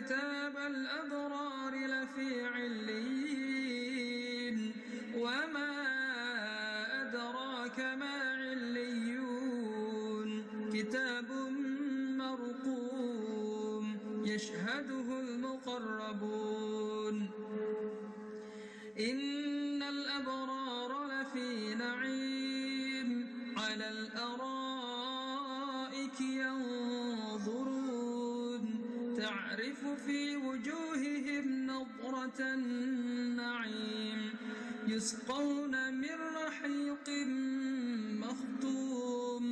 كتاب الأبرار لفي عليين وما أدراك ما عليون كتاب مرقوم يشهده المقربون إن الأبرار لفي نعيم على الأرائك ينظرون تعرف في وجوههم نضرة النعيم يسقون من رحيق مختوم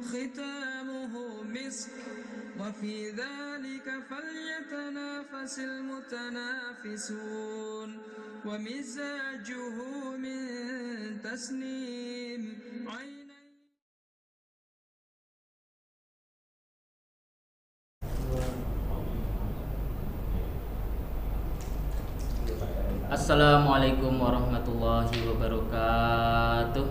ختامه مسك وفي ذلك فليتنافس المتنافسون ومزاجه من تسنيم Assalamualaikum warahmatullahi wabarakatuh.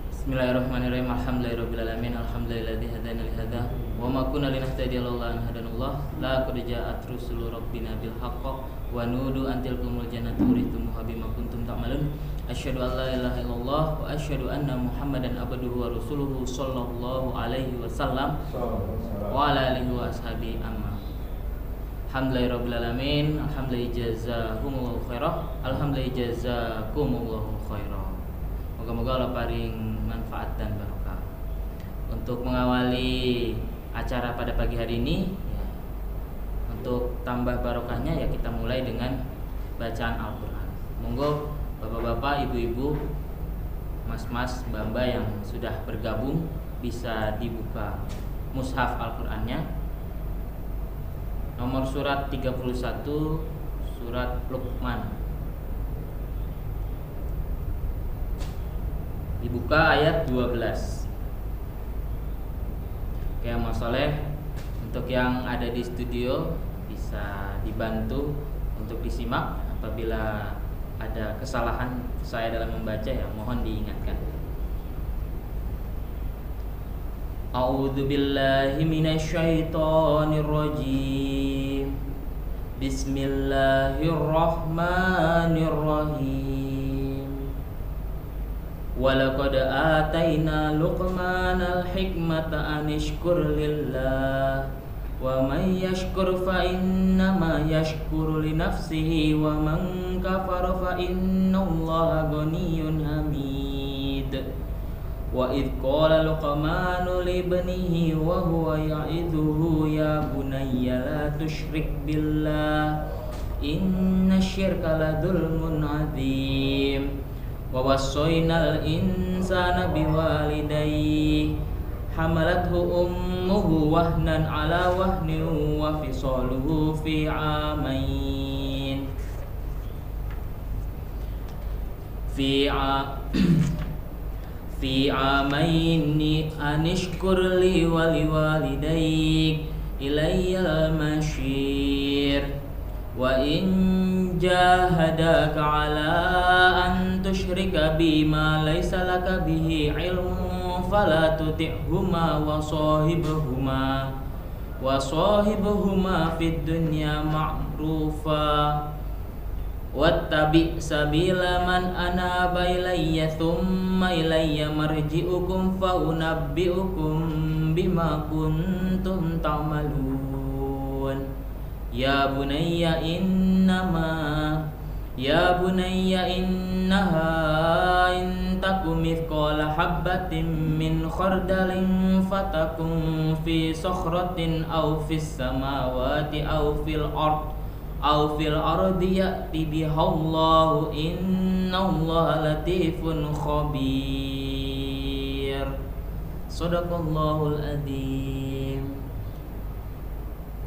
Bismillahirrahmanirrahim. Alhamdulillahirabbil alhamdulilladzi hadana li hadza wa ma kunna linahtadiya laula an hadanallah laqad ja'at rusulu rabbina bil haqq wa nudu an tilkumul jannatu uritumuha bima kuntum ta'malun. Asyhadu an la ilaha illallah wa asyhadu anna Muhammadan abduhu wa rasuluhu sallallahu alaihi wasallam wa ala alihi wa ashabihi amma. Alhamdulillahirabbil alhamdulillah jazakumullahu khairah. Alhamdulillah jazakumullahu khairah. Moga-moga Allah paring manfaat dan barokah. Untuk mengawali acara pada pagi hari ini ya, untuk tambah barokahnya ya kita mulai dengan bacaan Al-Qur'an. Monggo bapak-bapak, ibu-ibu, mas-mas, mbak-mbak yang sudah bergabung bisa dibuka mushaf Al-Qur'annya. Nomor surat 31 surat Luqman. Dibuka ayat 12. Oke, Mas Soleh, untuk yang ada di studio bisa dibantu untuk disimak. Apabila ada kesalahan saya dalam membaca ya mohon diingatkan. A'udzu billahi minasyaitonir rajim. Bismillahirrahmanirrahim. Walaqad ataina Luqmanal hikmata anishkur lillah wa man yashkur fa innama yashkuru li nafsihi wa man kafara fa innallaha ghaniyyun hamid. Wa idh qala Luqmanu li ibnihi wa huwa ya'idhuhu ya bunayya la tusyrik billah inna syirka la dzulmun 'adzim. Wa wassaynal insana biwalidayhi hamalathu ummuhu wahnan 'ala wahnin wa fisaluhu fi 'amain fi amaini anishkur li wa liwalidayk ilayyal masyir wa in jahadaka ala an tusyrika bima laysa laka bihi ilmun fala tuti'huma wa sahibuhuma fid dunya ma'rufa wattabi sabila man anaba ilayya thumma ilayya marji'ukum fa unabbi'ukum bima kuntum ta'malun. Ya bunayya innaha in takum mithqala habbatin min khardalin fatakun fi sakhratin aw fis samawati aw fil ardi ya'ti bihallahu innallaha latifun khabir. Shadaqallahul adzim.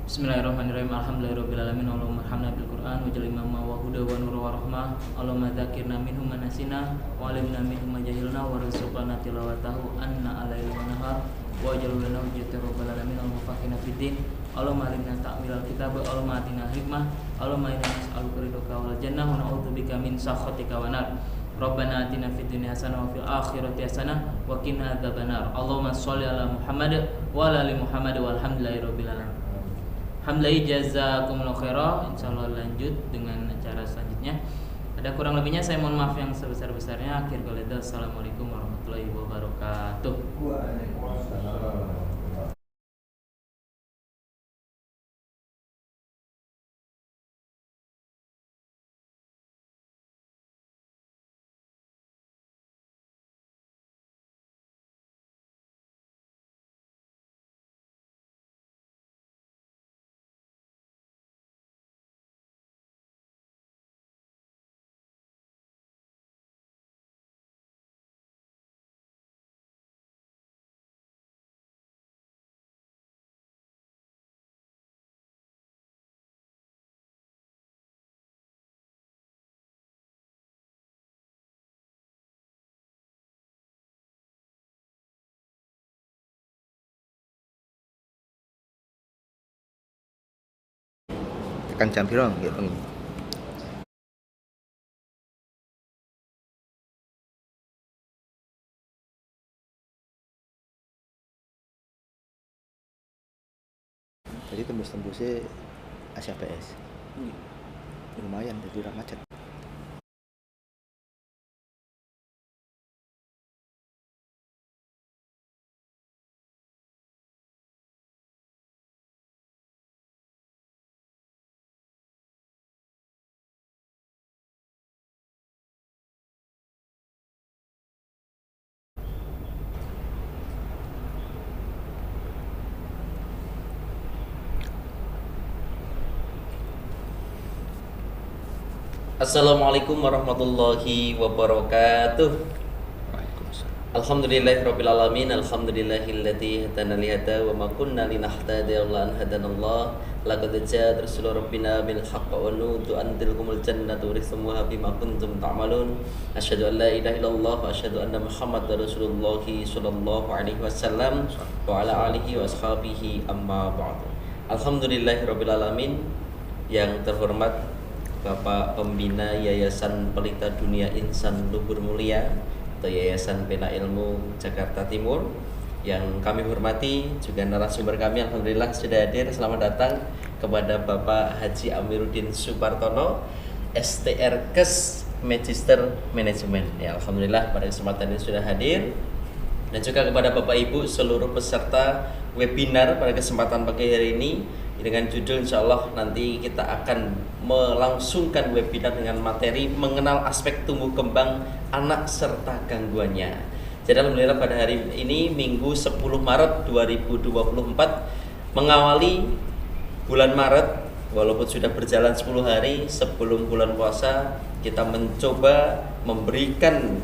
Bismillahirrahmanirrahim. Alhamdulillahirabbil alamin. Allahumma arhamna bil Qur'an waj'al imama wa huda wa nur wa rahmah. Allahumma dzakirna minhu ma nasina wa 'allimna minhu ma jahilna warzuqna tilawatahu anna alaili wa nahar waj'al lana hujjatan rabbal alamin. Allahumma faqihna fid din. Allahumma alimna ta'wilal kitab. Allahumma atina hikmah. Allahumma inna nas'aluka ridhaka wal jannah wa na'udzubika min sakhatika wan nar. Rabbana atina fid dunya hasanah wa fil akhirati hasanah wa qina adzabannar. Allahumma shalli ala Muhammad wa ala ali Muhammad walhamdulillahi rabbil alamin. Alhamdulillah jazakumullah khairah. Insyaallah lanjut dengan acara selanjutnya. Ada kurang lebihnya saya mohon maaf yang sebesar-besarnya. Akhir kali itu assalamualaikum warahmatullahi wabarakatuh. Waalaikumsalam. Tekan jam piro nggih bengi? Jadi tembus-tembusnya ACPS. Lumayan jadi ora macet. Assalamualaikum warahmatullahi wabarakatuh. Waalaikumsalam. Alhamdulillahirabbil alamin. Alhamdulillahilladzi hadana li hada wa ma kunna linahtadiya laula an hadanallah. Laqad ja'at rasulur rabbina bil haqqi wa nutu antilkumul jannatu urisumuha bima kuntum ta'malun. Asyhadu an la ilaha illallah wa asyhadu anna Muhammadar Rasulullah sallallahu alaihi wasallam wa ala alihi wa ashabihi amma ba'du. Alhamdulillahirabbil alamin. Yang terhormat Bapak Pembina Yayasan Pelita Dunia Insan Luhur Mulia atau Yayasan Pena Ilmu Jakarta Timur, yang kami hormati, juga narasumber kami alhamdulillah sudah hadir. Selamat datang kepada Bapak Haji Amiruddin Supartono, STR Kes Magister Manajemen. Ya, alhamdulillah pada kesempatan ini sudah hadir. Dan juga kepada Bapak Ibu seluruh peserta webinar pada kesempatan pagi hari ini dengan judul insyaallah nanti kita akan melangsungkan webinar dengan materi mengenal aspek tumbuh kembang anak serta gangguannya. Jadi alhamdulillah pada hari ini Minggu 10 Maret 2024 mengawali bulan Maret, walaupun sudah berjalan 10 hari sebelum bulan puasa, kita mencoba memberikan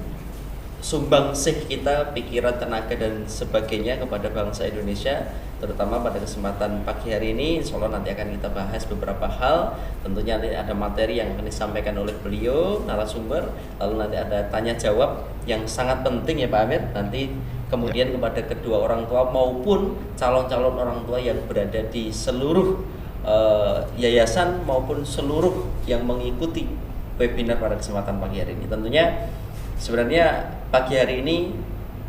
sumbangsih kita, pikiran, tenaga dan sebagainya kepada bangsa Indonesia, terutama pada kesempatan pagi hari ini. Insyaallah nanti akan kita bahas beberapa hal. Tentunya nanti ada materi yang akan disampaikan oleh beliau narasumber, lalu nanti ada tanya jawab yang sangat penting ya Pak Amir. Nanti kemudian kepada kedua orang tua maupun calon-calon orang tua yang berada di seluruh yayasan maupun seluruh yang mengikuti webinar pada kesempatan pagi hari ini. Tentunya sebenarnya pagi hari ini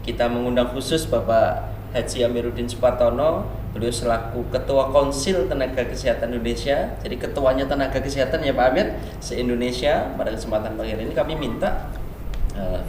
kita mengundang khusus Bapak Haji Amiruddin Supartono. Beliau selaku Ketua Konsil Tenaga Kesehatan Indonesia. Jadi ketuanya tenaga kesehatan ya Pak Amir se-Indonesia. Pada kesempatan pagi hari ini kami minta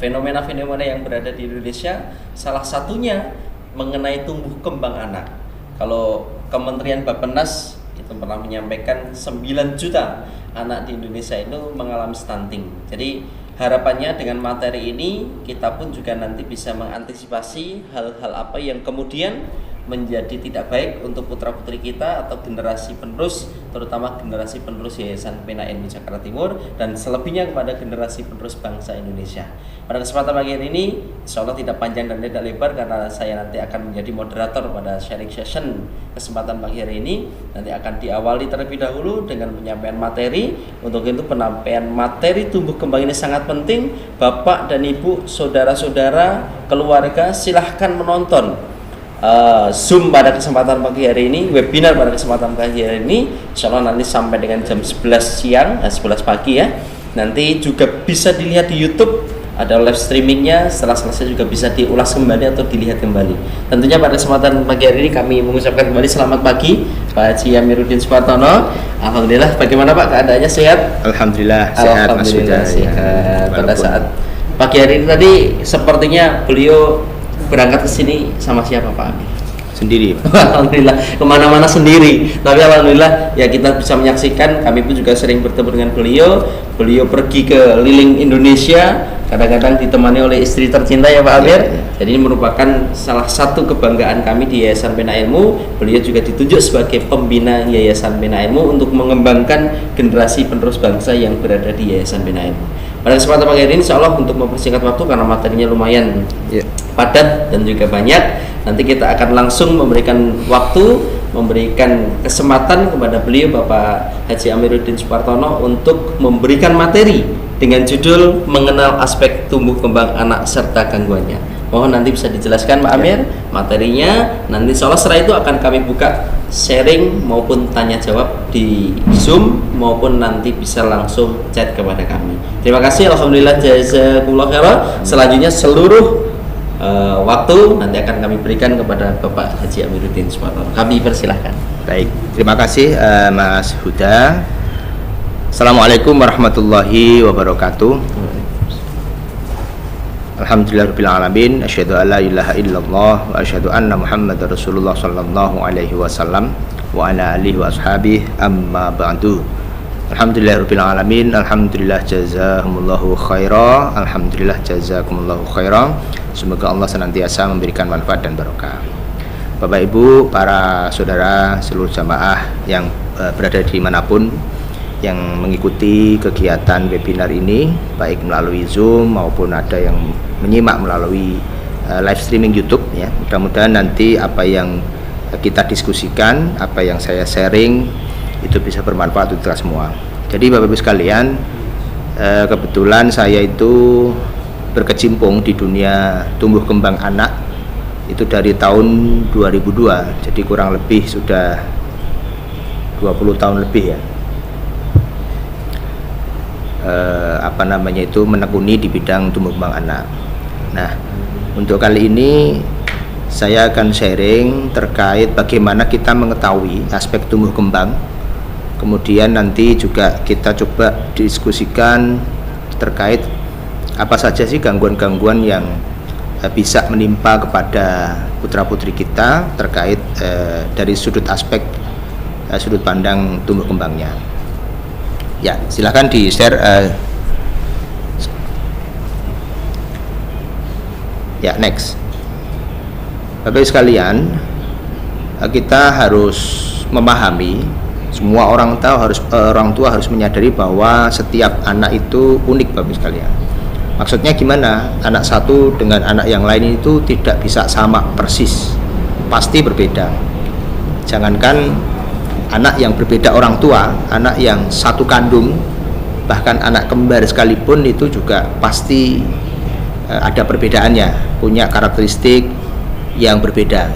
fenomena-fenomena yang berada di Indonesia, salah satunya mengenai tumbuh kembang anak. Kalau Kementerian Bappenas itu pernah menyampaikan 9 juta anak di Indonesia itu mengalami stunting. Jadi harapannya dengan materi ini kita pun juga nanti bisa mengantisipasi hal-hal apa yang kemudian menjadi tidak baik untuk putra-putri kita atau generasi penerus, terutama generasi penerus Yayasan Pena Ilmu Jakarta Timur dan selebihnya kepada generasi penerus bangsa Indonesia. Pada kesempatan pagi hari ini insyaallah tidak panjang dan tidak lebar karena saya nanti akan menjadi moderator pada sharing session kesempatan pagi hari ini. Nanti akan diawali terlebih dahulu dengan penyampaian materi. Untuk itu penyampaian materi tumbuh kembang ini sangat penting. Bapak dan Ibu, saudara-saudara, keluarga silahkan menonton Zoom pada kesempatan pagi hari ini, webinar pada kesempatan pagi hari ini, insyaallah nanti sampai dengan jam 11 siang, 11 pagi ya. Nanti juga bisa dilihat di YouTube ada live streamingnya, setelah selesai juga bisa diulas kembali atau dilihat kembali. Tentunya pada kesempatan pagi hari ini kami mengucapkan kembali selamat pagi Pak Haji Amiruddin Supartono. Alhamdulillah, bagaimana Pak keadaannya, sehat? Alhamdulillah sehat Mas Alhamdulillah Huda, sehat. ya. Pada saat pagi hari ini tadi sepertinya beliau berangkat ke sini sama siapa Pak Amir? Sendiri. Alhamdulillah, kemana-mana sendiri. Tapi alhamdulillah ya kita bisa menyaksikan. Kami pun juga sering bertemu dengan beliau. Beliau pergi ke keliling Indonesia, kadang-kadang ditemani oleh istri tercinta ya Pak Amir. Ya. Jadi ini merupakan salah satu kebanggaan kami di Yayasan Pena Ilmu. Beliau juga ditunjuk sebagai pembina Yayasan Pena Ilmu untuk mengembangkan generasi penerus bangsa yang berada di Yayasan Pena Ilmu. Pada kesempatan pagi hari ini insya Allah untuk mempersingkat waktu karena materinya lumayan padat dan juga banyak, nanti kita akan langsung memberikan waktu, memberikan kesempatan kepada beliau Bapak Haji Amiruddin Supartono untuk memberikan materi dengan judul mengenal aspek tumbuh kembang anak serta gangguannya. Mohon nanti bisa dijelaskan Pak Amir materinya. Nanti insya Allah setelah itu akan kami buka sharing maupun tanya jawab di Zoom maupun nanti bisa langsung chat kepada kami. Terima kasih, alhamdulillah, jazakumullah khairan. Selanjutnya seluruh waktu nanti akan kami berikan kepada Bapak Haji Amiruddin Supartono. Kami persilahkan. Baik, terima kasih Mas Huda. Assalamualaikum warahmatullahi wabarakatuh. Alhamdulillahirabbil alamin, asyhadu an la ilaha illallah wa asyhadu anna Muhammadar Rasulullah sallallahu alaihi wasallam wa ala alihi wa ashabihi, amma ba'du. Alhamdulillahirabbil alamin, alhamdulillah jazakumullahu khaira, alhamdulillah jazakumullahu khaira. Semoga Allah senantiasa memberikan manfaat dan barokah. Bapak Ibu, para saudara, seluruh jamaah yang berada di manapun yang mengikuti kegiatan webinar ini, baik melalui Zoom maupun ada yang menyimak melalui live streaming YouTube ya. Mudah-mudahan nanti apa yang kita diskusikan, apa yang saya sharing itu bisa bermanfaat untuk kita semua. Jadi Bapak Ibu sekalian, kebetulan saya itu berkecimpung di dunia tumbuh kembang anak itu dari tahun 2002, jadi kurang lebih sudah 20 tahun lebih ya. Menekuni di bidang tumbuh kembang anak. Nah, untuk kali ini saya akan sharing terkait bagaimana kita mengetahui aspek tumbuh kembang. Kemudian nanti juga kita coba diskusikan terkait apa saja sih gangguan-gangguan yang bisa menimpa kepada putra-putri kita terkait dari sudut pandang tumbuh kembangnya. Ya, silakan di-share. Ya, next. Bapak Ibu sekalian, kita harus memahami, semua orang tua harus menyadari bahwa setiap anak itu unik Bapak Ibu sekalian. Maksudnya gimana? Anak satu dengan anak yang lain itu tidak bisa sama persis, pasti berbeda. Jangankan anak yang berbeda orang tua, anak yang satu kandung, bahkan anak kembar sekalipun itu juga pasti ada perbedaannya, punya karakteristik yang berbeda,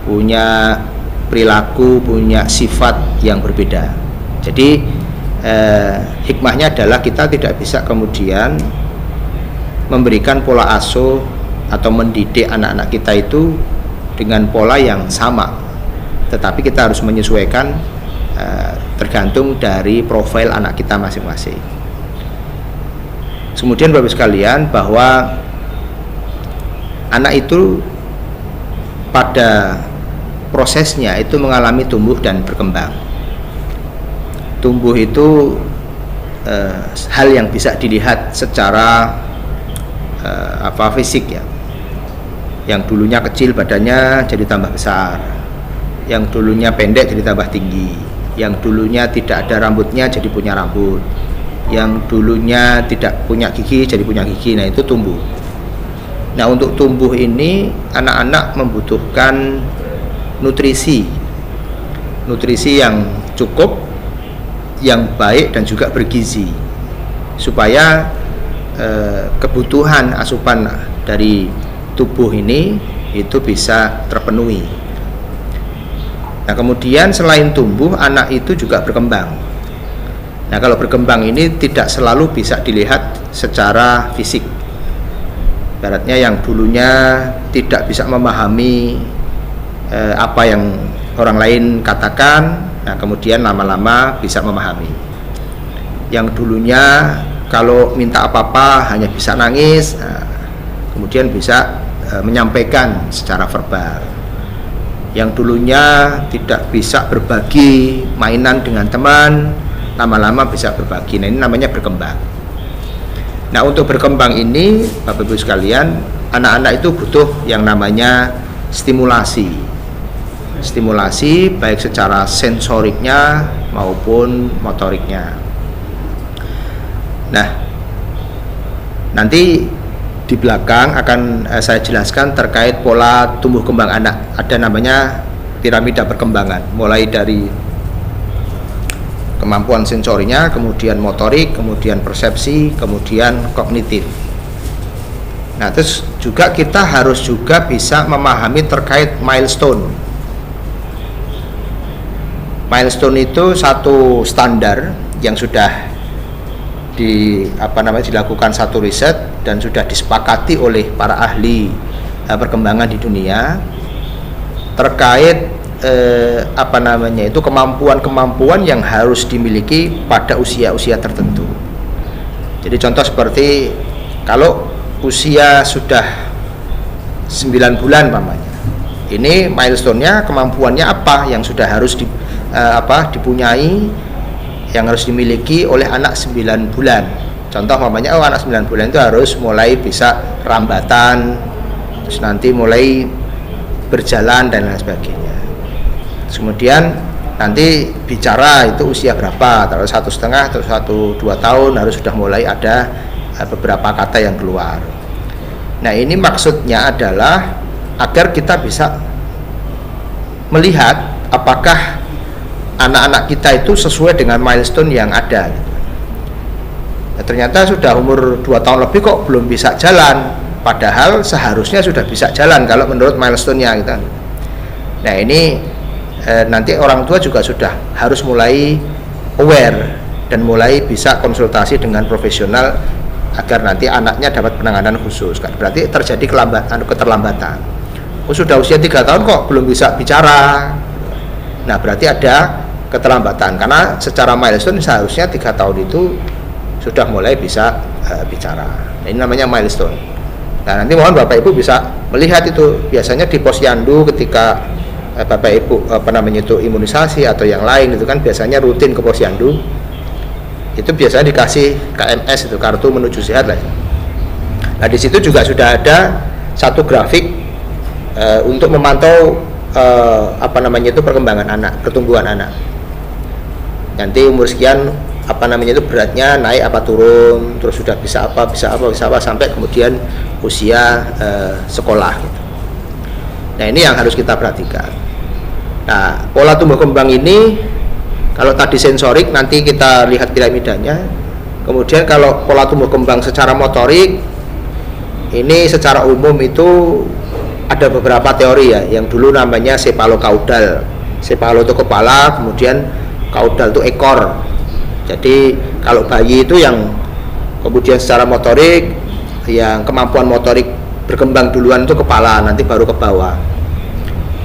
punya perilaku, punya sifat yang berbeda. Jadi hikmahnya adalah kita tidak bisa kemudian memberikan pola asuh atau mendidik anak-anak kita itu dengan pola yang sama, tetapi kita harus menyesuaikan tergantung dari profil anak kita masing-masing. Kemudian Bapak sekalian, bahwa anak itu pada prosesnya itu mengalami tumbuh dan berkembang. Tumbuh itu hal yang bisa dilihat secara fisik ya. Yang dulunya kecil badannya jadi tambah besar, yang dulunya pendek jadi tambah tinggi, yang dulunya tidak ada rambutnya jadi punya rambut, yang dulunya tidak punya gigi jadi punya gigi. Nah, itu tumbuh. Nah, untuk tumbuh ini anak-anak membutuhkan nutrisi yang cukup, yang baik dan juga bergizi, supaya kebutuhan asupan dari tubuh ini itu bisa terpenuhi. Nah, kemudian selain tumbuh, anak itu juga berkembang. Nah, kalau berkembang ini tidak selalu bisa dilihat secara fisik. Ibaratnya yang dulunya tidak bisa memahami apa yang orang lain katakan, nah kemudian lama-lama bisa memahami. Yang dulunya kalau minta apa-apa hanya bisa nangis, nah, kemudian bisa menyampaikan secara verbal. Yang dulunya tidak bisa berbagi mainan dengan teman, lama-lama bisa berbagi. Nah, ini namanya berkembang. Nah, untuk berkembang ini, Bapak Ibu sekalian, anak-anak itu butuh yang namanya stimulasi. Stimulasi baik secara sensoriknya maupun motoriknya. Nah, nanti di belakang akan saya jelaskan terkait pola tumbuh kembang anak. Ada namanya piramida perkembangan, mulai dari kemampuan sensorinya, kemudian motorik, kemudian persepsi, kemudian kognitif. Nah, terus juga kita harus juga bisa memahami terkait milestone. Milestone itu satu standar yang sudah dilakukan satu riset dan sudah disepakati oleh para ahli perkembangan di dunia terkait kemampuan-kemampuan yang harus dimiliki pada usia-usia tertentu. Jadi contoh seperti kalau usia sudah 9 bulan mamanya, ini milestone-nya, kemampuannya apa yang sudah harus dipunyai, yang harus dimiliki oleh anak 9 bulan. Contoh mamanya, anak 9 bulan itu harus mulai bisa rambatan, terus nanti mulai berjalan dan lain sebagainya. Kemudian nanti bicara itu usia berapa, kalau 1,5 atau 1-2 tahun harus sudah mulai ada beberapa kata yang keluar. Nah, ini maksudnya adalah agar kita bisa melihat apakah anak-anak kita itu sesuai dengan milestone yang ada. Nah, ternyata sudah umur 2 tahun lebih kok belum bisa jalan, padahal seharusnya sudah bisa jalan kalau menurut milestone-nya gitu. Nah, ini nanti orang tua juga sudah harus mulai aware dan mulai bisa konsultasi dengan profesional agar nanti anaknya dapat penanganan khusus. Kan berarti terjadi keterlambatan. Sudah usia 3 tahun kok belum bisa bicara. Nah, berarti ada keterlambatan karena secara milestone seharusnya 3 tahun itu sudah mulai bisa bicara. Nah, ini namanya milestone. Nah, nanti mohon Bapak Ibu bisa melihat itu. Biasanya di posyandu ketika Bapak Ibu imunisasi atau yang lain itu kan biasanya rutin ke posyandu. Itu biasanya dikasih KMS, itu kartu menuju sehat lah. Nah, di situ juga sudah ada satu grafik untuk memantau perkembangan anak, pertumbuhan anak. Nanti umur sekian beratnya naik apa turun, terus sudah bisa apa sampai kemudian usia sekolah gitu. Nah, ini yang harus kita perhatikan. Nah, pola tumbuh kembang ini kalau tadi sensorik nanti kita lihat piramidanya. Kemudian kalau pola tumbuh kembang secara motorik ini secara umum itu ada beberapa teori ya, yang dulu namanya cephalocauda. Cephalo itu kepala, kemudian caudal itu ekor. Jadi kalau bayi itu yang kemudian secara motorik, yang kemampuan motorik berkembang duluan itu kepala, nanti baru ke bawah.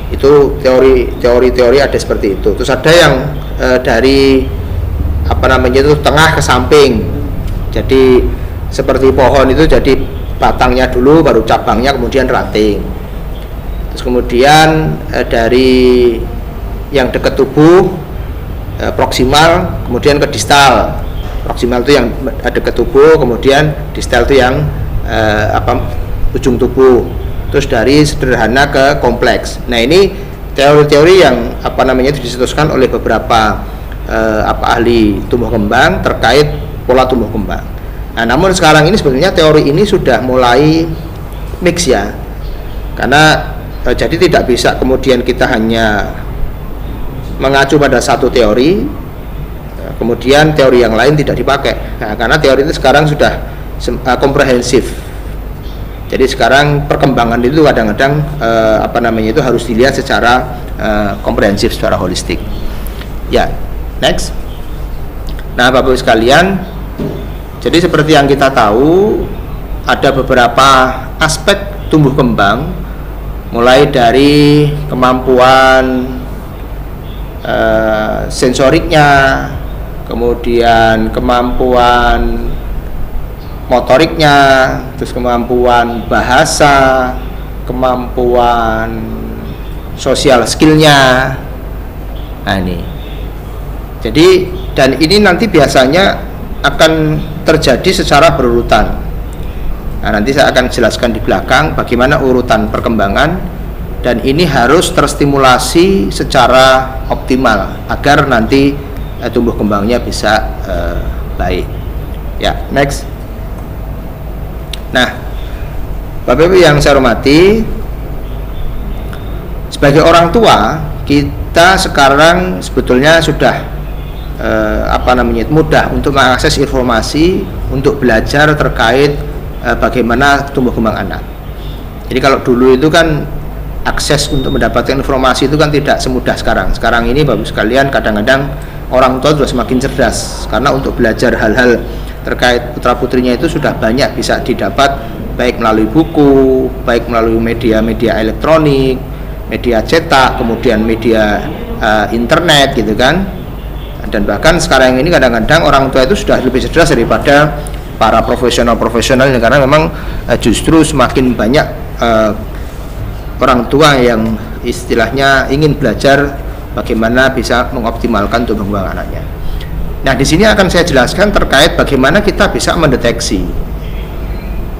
Itu teori ada seperti itu. Terus ada yang dari tengah ke samping. Jadi seperti pohon itu, jadi batangnya dulu baru cabangnya kemudian ranting. Terus kemudian dari yang dekat tubuh proksimal kemudian ke distal. Proksimal itu yang dekat tubuh, kemudian distal itu yang ujung tubuh. Terus dari sederhana ke kompleks. Nah, ini teori-teori yang itu dicetuskan oleh beberapa ahli tumbuh kembang terkait pola tumbuh kembang. Nah, namun sekarang ini sebenarnya teori ini sudah mulai mix ya. Karena jadi tidak bisa kemudian kita hanya mengacu pada satu teori, kemudian teori yang lain tidak dipakai. Nah, karena teori itu sekarang sudah komprehensif. Jadi sekarang perkembangan itu kadang-kadang itu harus dilihat secara komprehensif, secara holistik. Ya, next. Nah, Bapak Ibu sekalian, jadi seperti yang kita tahu, ada beberapa aspek tumbuh kembang, mulai dari kemampuan sensoriknya, kemudian kemampuan motoriknya, terus kemampuan bahasa, kemampuan sosial skillnya. Nah ini, jadi dan ini nanti biasanya akan terjadi secara berurutan. Nah, nanti saya akan jelaskan di belakang bagaimana urutan perkembangan, dan ini harus terstimulasi secara optimal agar nanti tumbuh kembangnya bisa baik. Ya, next. Nah, Bapak Ibu yang saya hormati, sebagai orang tua, kita sekarang sebetulnya sudah mudah untuk mengakses informasi untuk belajar terkait bagaimana tumbuh kembang anak. Jadi kalau dulu itu kan akses untuk mendapatkan informasi itu kan tidak semudah sekarang. Sekarang ini Bapak sekalian, kadang-kadang orang tua sudah semakin cerdas, karena untuk belajar hal-hal terkait putra putrinya itu sudah banyak bisa didapat, baik melalui buku, baik melalui media-media elektronik, media cetak, kemudian media internet gitu kan. Dan bahkan sekarang ini kadang-kadang orang tua itu sudah lebih cerdas daripada para profesional karena memang justru semakin banyak orang tua yang istilahnya ingin belajar bagaimana bisa mengoptimalkan tumbuh kembang anaknya. Nah, di sini akan saya jelaskan terkait bagaimana kita bisa mendeteksi.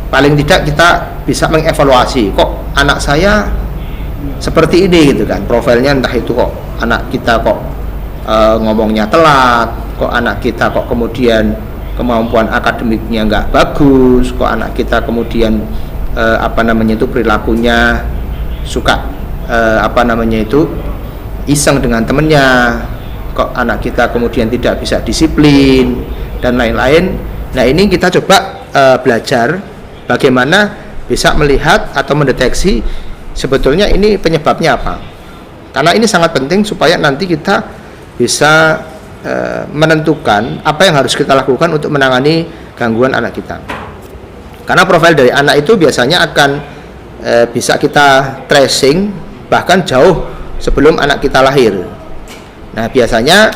Paling tidak kita bisa mengevaluasi, kok anak saya seperti ini gitu kan, profilnya entah itu kok anak kita kok ngomongnya telat, kok anak kita kok kemudian kemampuan akademiknya nggak bagus, kok anak kita kemudian perilakunya suka iseng dengan temennya, kok anak kita kemudian tidak bisa disiplin dan lain-lain. Nah, ini kita coba belajar bagaimana bisa melihat atau mendeteksi sebetulnya ini penyebabnya apa. Karena ini sangat penting supaya nanti kita bisa menentukan apa yang harus kita lakukan untuk menangani gangguan anak kita. Karena profil dari anak itu biasanya akan bisa kita tracing bahkan jauh sebelum anak kita lahir. Nah, biasanya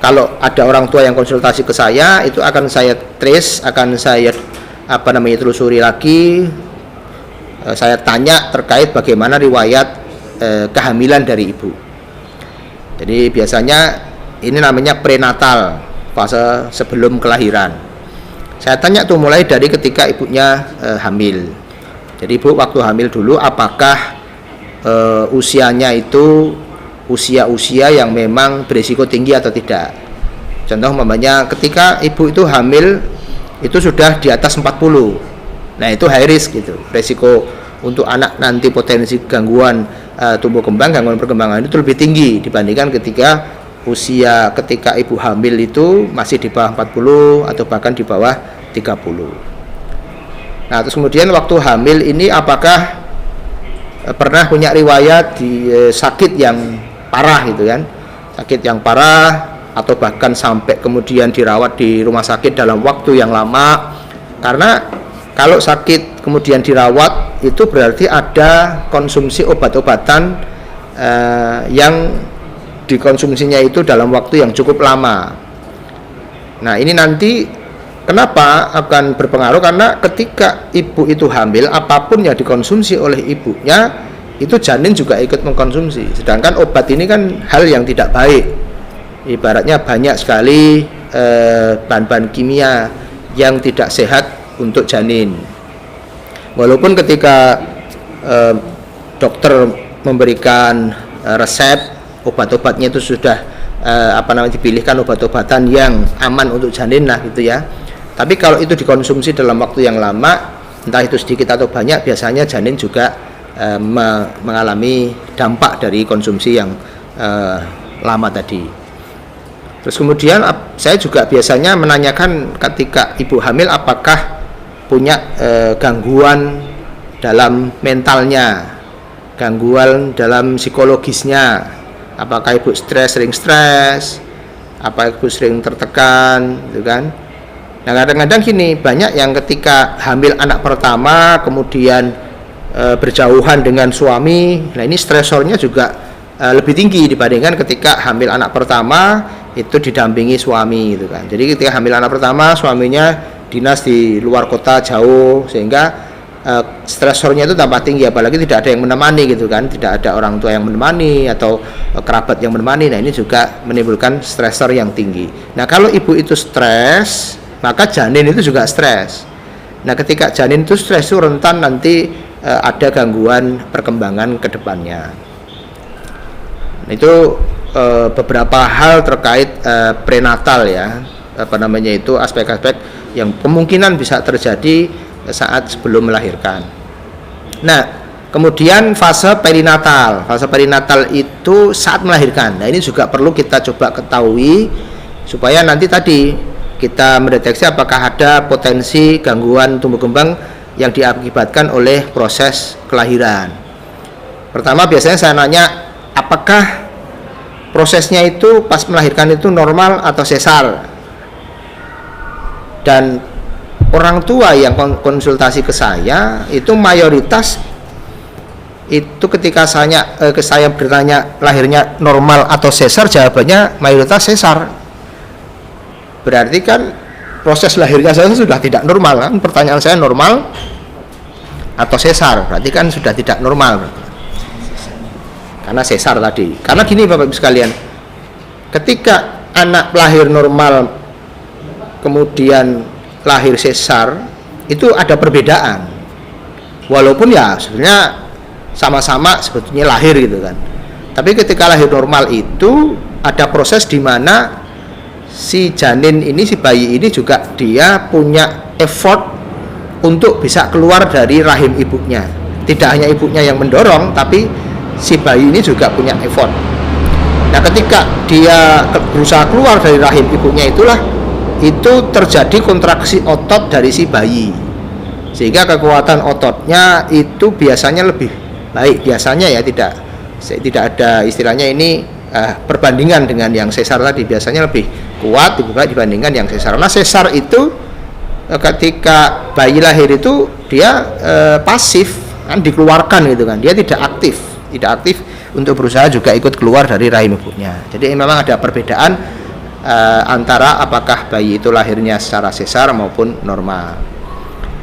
kalau ada orang tua yang konsultasi ke saya, itu akan saya trace, akan saya telusuri lagi, saya tanya terkait bagaimana riwayat kehamilan dari ibu. Jadi biasanya ini namanya prenatal, fase sebelum kelahiran. Saya tanya tuh mulai dari ketika ibunya hamil. Jadi ibu waktu hamil dulu apakah usianya itu usia yang memang berisiko tinggi atau tidak. Contoh umpamanya ketika ibu itu hamil itu sudah di atas 40. Nah, itu high risk gitu. Risiko untuk anak nanti potensi gangguan tumbuh kembang, gangguan perkembangan itu lebih tinggi dibandingkan ketika ibu hamil itu masih di bawah 40 atau bahkan di bawah 30. Nah, terus kemudian waktu hamil ini apakah pernah punya riwayat di sakit yang parah gitu kan, sakit yang parah atau bahkan sampai kemudian dirawat di rumah sakit dalam waktu yang lama. Karena kalau sakit kemudian dirawat itu berarti ada konsumsi obat-obatan yang dikonsumsinya itu dalam waktu yang cukup lama. Nah, ini nanti kenapa akan berpengaruh, karena ketika ibu itu hamil, apapun yang dikonsumsi oleh ibunya itu janin juga ikut mengkonsumsi. Sedangkan obat ini kan hal yang tidak baik. Ibaratnya banyak sekali bahan-bahan kimia yang tidak sehat untuk janin. Walaupun ketika dokter memberikan resep, obat-obatnya itu sudah dipilihkan obat-obatan yang aman untuk janin lah gitu ya. Tapi kalau itu dikonsumsi dalam waktu yang lama, entah itu sedikit atau banyak, biasanya janin juga mengalami dampak dari konsumsi yang lama tadi. Terus kemudian saya juga biasanya menanyakan ketika ibu hamil apakah punya gangguan dalam mentalnya, gangguan dalam psikologisnya, apakah ibu sering stres, apa ibu sering tertekan gitu kan. Nah kadang-kadang gini, banyak yang ketika hamil anak pertama kemudian berjauhan dengan suami, nah ini stresornya juga lebih tinggi dibandingkan ketika hamil anak pertama itu didampingi suami gitu kan. Jadi ketika hamil anak pertama suaminya dinas di luar kota jauh, sehingga stresornya itu tambah tinggi, apalagi tidak ada yang menemani gitu kan, tidak ada orang tua yang menemani atau kerabat yang menemani. Nah ini juga menimbulkan stresor yang tinggi. Nah kalau ibu itu stres, maka janin itu juga stres. Nah ketika janin itu stres itu rentan nanti ada gangguan perkembangan ke depannya. Nah, itu beberapa hal terkait prenatal ya, apa namanya itu, aspek-aspek yang kemungkinan bisa terjadi saat sebelum melahirkan. Nah kemudian fase perinatal. Fase perinatal itu saat melahirkan. Nah ini juga perlu kita coba ketahui supaya nanti tadi kita mendeteksi apakah ada potensi gangguan tumbuh kembang yang diakibatkan oleh proses kelahiran. Pertama biasanya saya nanya, apakah prosesnya itu pas melahirkan itu normal atau sesar? Dan orang tua yang konsultasi ke saya itu mayoritas itu ketika saya bertanya lahirnya normal atau sesar, jawabannya mayoritas sesar. Berarti kan proses lahirnya saya sudah tidak normal kan. Pertanyaan saya normal atau sesar, berarti kan sudah tidak normal karena sesar tadi. Karena gini Bapak Ibu sekalian, ketika anak lahir normal kemudian lahir sesar itu ada perbedaan, walaupun ya sebenarnya sama-sama sebetulnya lahir gitu kan. Tapi ketika lahir normal itu ada proses di mana si janin ini, si bayi ini juga dia punya effort untuk bisa keluar dari rahim ibunya. Tidak hanya ibunya yang mendorong, tapi si bayi ini juga punya effort. Nah ketika dia berusaha keluar dari rahim ibunya itulah itu terjadi kontraksi otot dari si bayi, sehingga kekuatan ototnya itu biasanya lebih baik. Biasanya ya, tidak ada istilahnya ini perbandingan dengan yang sesar tadi, biasanya lebih kuat dibandingkan yang sesar. Nah sesar itu ketika bayi lahir itu dia pasif kan, dikeluarkan gitu kan, dia tidak aktif untuk berusaha juga ikut keluar dari rahim ibunya. Jadi memang ada perbedaan antara apakah bayi itu lahirnya secara sesar maupun normal.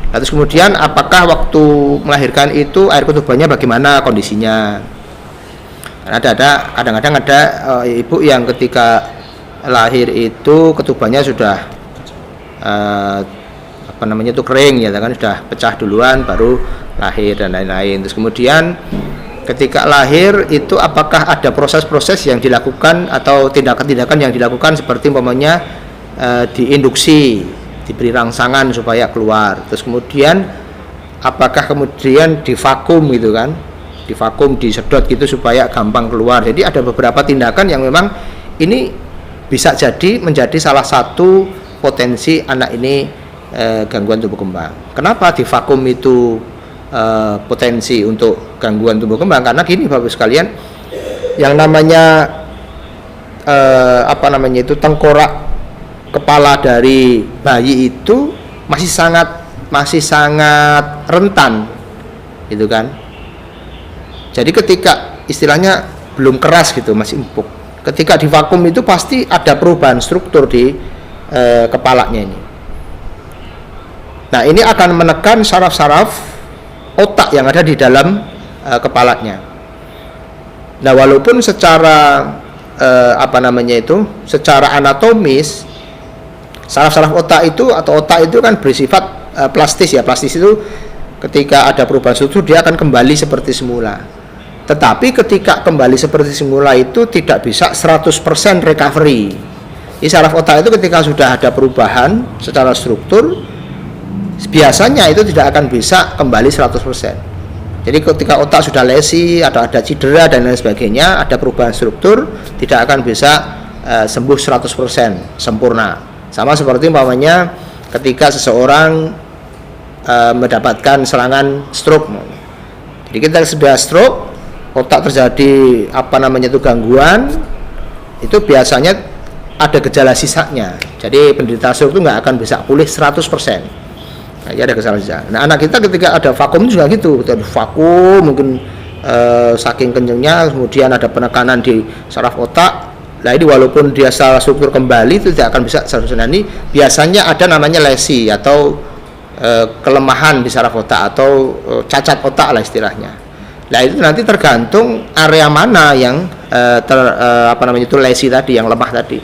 Terus kemudian apakah waktu melahirkan itu air ketubannya bagaimana kondisinya? Kadang-kadang ada ibu yang ketika lahir itu ketubannya sudah kering ya kan, sudah pecah duluan baru lahir dan lain-lain. Terus kemudian ketika lahir itu apakah ada proses-proses yang dilakukan atau tindakan-tindakan yang dilakukan seperti umpamanya diinduksi, diberi rangsangan supaya keluar. Terus kemudian apakah kemudian divakum gitu kan, divakum, disedot gitu supaya gampang keluar. Jadi ada beberapa tindakan yang memang ini bisa jadi menjadi salah satu potensi anak ini gangguan tumbuh kembang. Kenapa divakum itu potensi untuk gangguan tumbuh kembang? Karena gini Bapak sekalian, yang namanya tengkorak kepala dari bayi itu masih sangat rentan gitu kan. Jadi ketika istilahnya belum keras gitu, masih empuk, ketika divakum itu pasti ada perubahan struktur di kepalanya ini. Nah ini akan menekan saraf-saraf otak yang ada di dalam kepalanya. Nah walaupun secara secara anatomis saraf-saraf otak itu atau otak itu kan bersifat plastis ya. Plastis itu ketika ada perubahan struktur dia akan kembali seperti semula. Tetapi ketika kembali seperti semula itu tidak bisa 100% recovery. Di saraf otak itu ketika sudah ada perubahan secara struktur, biasanya itu tidak akan bisa kembali 100%. Jadi ketika otak sudah lesi atau ada cedera dan lain sebagainya, ada perubahan struktur, tidak akan bisa sembuh 100% sempurna. Sama seperti umpamanya ketika seseorang mendapatkan serangan stroke. Jadi kita sudah stroke, otak terjadi gangguan, itu biasanya ada gejala sisanya. Jadi penderita stroke itu nggak akan bisa pulih 100%. Nah, ya ada gejala sisa. Nah, anak kita ketika ada vakum juga gitu, vakum mungkin saking kencengnya, kemudian ada penekanan di saraf otak. Nah, ini walaupun dia salah struktur kembali itu tidak akan bisa 100%. Nah, ini biasanya ada namanya lesi atau kelemahan di saraf otak atau cacat otak lah istilahnya. Nah, itu nanti tergantung area mana yang itu lesi tadi, yang lemah tadi.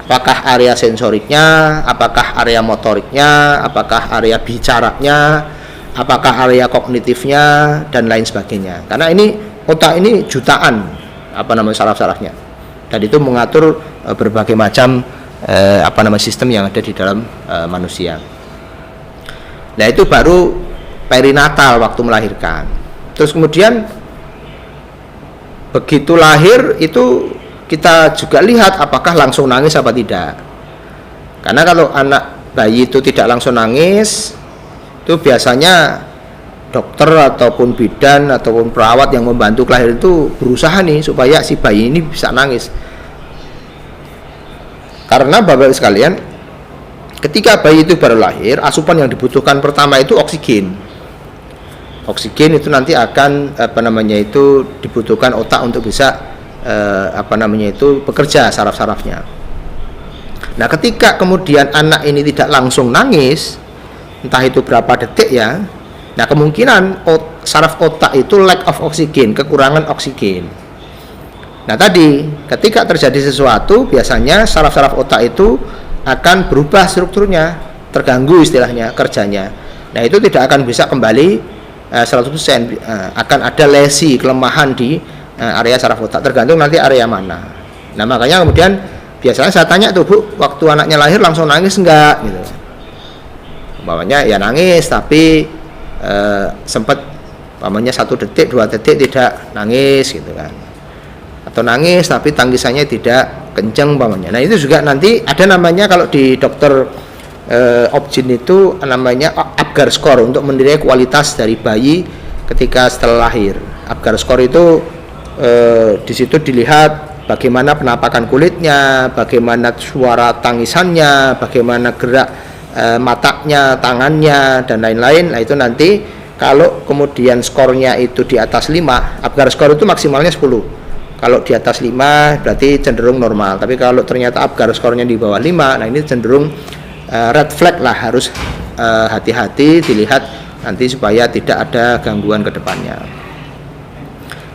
Apakah area sensoriknya, apakah area motoriknya, apakah area bicaranya, apakah area kognitifnya, dan lain sebagainya. Karena ini otak ini jutaan saraf-sarafnya, dan itu mengatur berbagai macam sistem yang ada di dalam manusia. Nah, itu baru perinatal waktu melahirkan. Terus kemudian begitu lahir itu kita juga lihat apakah langsung nangis apa tidak. Karena kalau anak bayi itu tidak langsung nangis, itu biasanya dokter ataupun bidan ataupun perawat yang membantu kelahiran itu berusaha nih supaya si bayi ini bisa nangis. Karena Bapak sekalian, ketika bayi itu baru lahir, asupan yang dibutuhkan pertama itu oksigen. Oksigen itu nanti akan dibutuhkan otak untuk bisa bekerja saraf-sarafnya. Nah, ketika kemudian anak ini tidak langsung nangis, entah itu berapa detik ya, nah kemungkinan saraf otak itu lack of oxygen, kekurangan oksigen. Nah, tadi ketika terjadi sesuatu, biasanya saraf-saraf otak itu akan berubah strukturnya, terganggu istilahnya kerjanya. Nah, itu tidak akan bisa kembali 100%, akan ada lesi, kelemahan di area saraf otak, tergantung nanti area mana. Nah, makanya kemudian biasanya saya tanya tuh, Bu, waktu anaknya lahir langsung nangis enggak gitu. Umpamanya ya nangis, tapi sempat umpamanya 1 detik 2 detik tidak nangis gitu kan, atau nangis tapi tangisannya tidak kenceng umpamanya. Nah, itu juga nanti ada namanya, kalau di dokter Obgyn itu namanya Apgar score, untuk menilai kualitas dari bayi ketika setelah lahir. Apgar score itu di situ dilihat bagaimana penampakan kulitnya, bagaimana suara tangisannya, bagaimana gerak matanya, tangannya, dan lain-lain. Nah, itu nanti kalau kemudian skornya itu di atas 5, Apgar score itu maksimalnya 10. Kalau di atas 5 berarti cenderung normal. Tapi kalau ternyata Apgar skornya di bawah 5, nah ini cenderung red flag lah, harus hati-hati dilihat nanti supaya tidak ada gangguan ke depannya.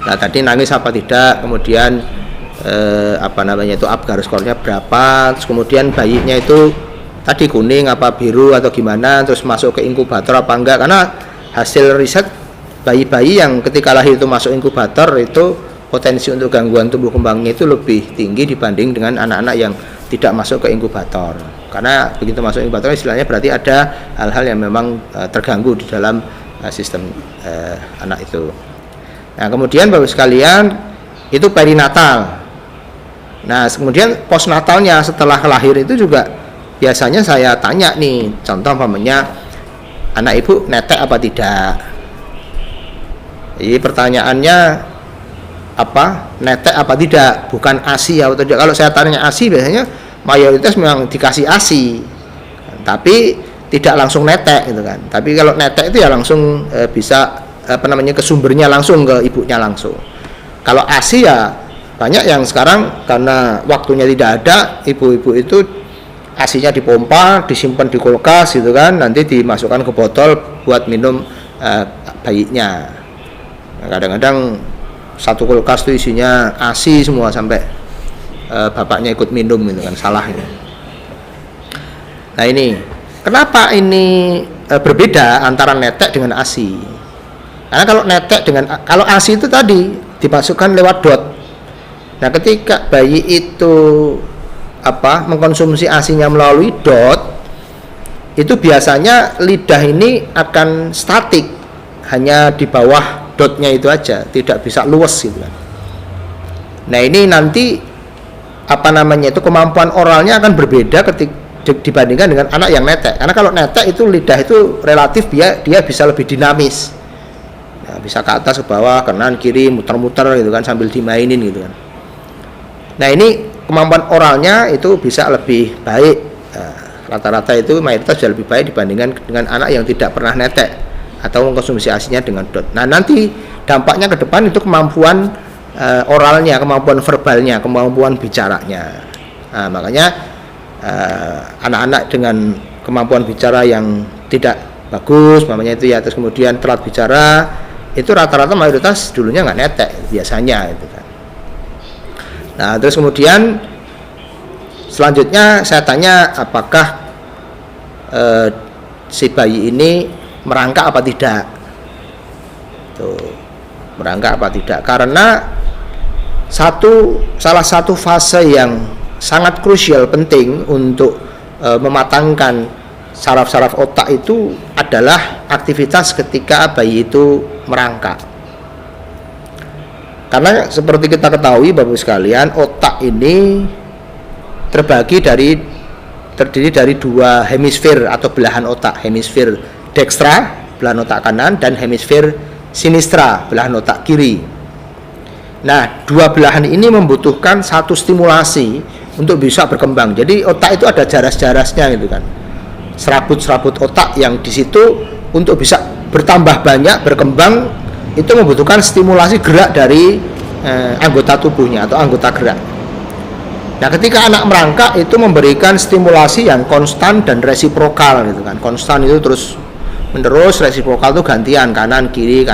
Nah, tadi nangis apa tidak, kemudian itu Apgar skornya berapa, terus kemudian bayinya itu tadi kuning apa biru atau gimana, terus masuk ke inkubator apa enggak. Karena hasil riset, bayi-bayi yang ketika lahir itu masuk inkubator itu potensi untuk gangguan tumbuh kembangnya itu lebih tinggi dibanding dengan anak-anak yang tidak masuk ke inkubator. Karena begitu masuk inkubator istilahnya berarti ada hal-hal yang memang terganggu di dalam sistem anak itu. Nah, kemudian Bapak sekalian, itu perinatal. Nah, kemudian postnatalnya setelah lahir itu juga biasanya saya tanya nih, contoh umpamanya anak ibu netek apa tidak. Jadi pertanyaannya netek apa tidak, bukan ASI atau tidak. Kalau saya tanya ASI biasanya mayoritas memang dikasih ASI, tapi tidak langsung netek gitu kan. Tapi kalau netek itu ya langsung bisa ke sumbernya langsung, ke ibunya langsung. Kalau ASI ya banyak yang sekarang karena waktunya tidak ada, ibu-ibu itu ASInya dipompa, disimpan di kulkas gitu kan, nanti dimasukkan ke botol buat minum bayinya. Nah, kadang-kadang satu kulkas itu isinya ASI semua sampai bapaknya ikut minum gitu kan, salah ini. Nah, ini kenapa ini berbeda antara netek dengan ASI? Karena kalau ASI itu tadi dimasukkan lewat dot. Nah, ketika bayi itu mengkonsumsi ASI-nya melalui dot, itu biasanya lidah ini akan statik, hanya di bawah dotnya itu aja, tidak bisa luas gitu kan. Nah, ini nanti kemampuan oralnya akan berbeda ketika dibandingkan dengan anak yang netek. Karena kalau netek itu lidah itu relatif dia bisa lebih dinamis. Nah, bisa ke atas ke bawah, kanan kiri, muter-muter gitu kan, sambil dimainin gitu kan. Nah, ini kemampuan oralnya itu bisa lebih baik. Rata-rata itu mayoritas sudah lebih baik dibandingkan dengan anak yang tidak pernah netek atau mengkonsumsi ASINya dengan DOT. Nah, nanti dampaknya ke depan itu kemampuan oralnya, kemampuan verbalnya, kemampuan bicaranya. Nah, makanya anak-anak dengan kemampuan bicara yang tidak bagus, namanya itu ya, terus kemudian telat bicara, itu rata-rata mayoritas dulunya nggak netek biasanya, itu kan. Nah, terus kemudian selanjutnya saya tanya apakah si bayi ini merangkak apa tidak. Tuh, merangkak apa tidak? Karena salah satu fase yang sangat krusial penting untuk mematangkan saraf-saraf otak itu adalah aktivitas ketika bayi itu merangkak. Karena seperti kita ketahui Bapak sekalian, otak ini terdiri dari dua hemisfer atau belahan otak, hemisfer dextra belahan otak kanan dan hemisfer sinistra belahan otak kiri. Nah, dua belahan ini membutuhkan satu stimulasi untuk bisa berkembang. Jadi otak itu ada jaras-jarasnya gitu kan. Serabut-serabut otak yang di situ untuk bisa bertambah banyak, berkembang, itu membutuhkan stimulasi gerak dari anggota tubuhnya atau anggota gerak. Nah, ketika anak merangkak itu memberikan stimulasi yang konstan dan resiprokal gitu kan. Konstan itu terus menerus, resiprokal itu gantian kanan kiri.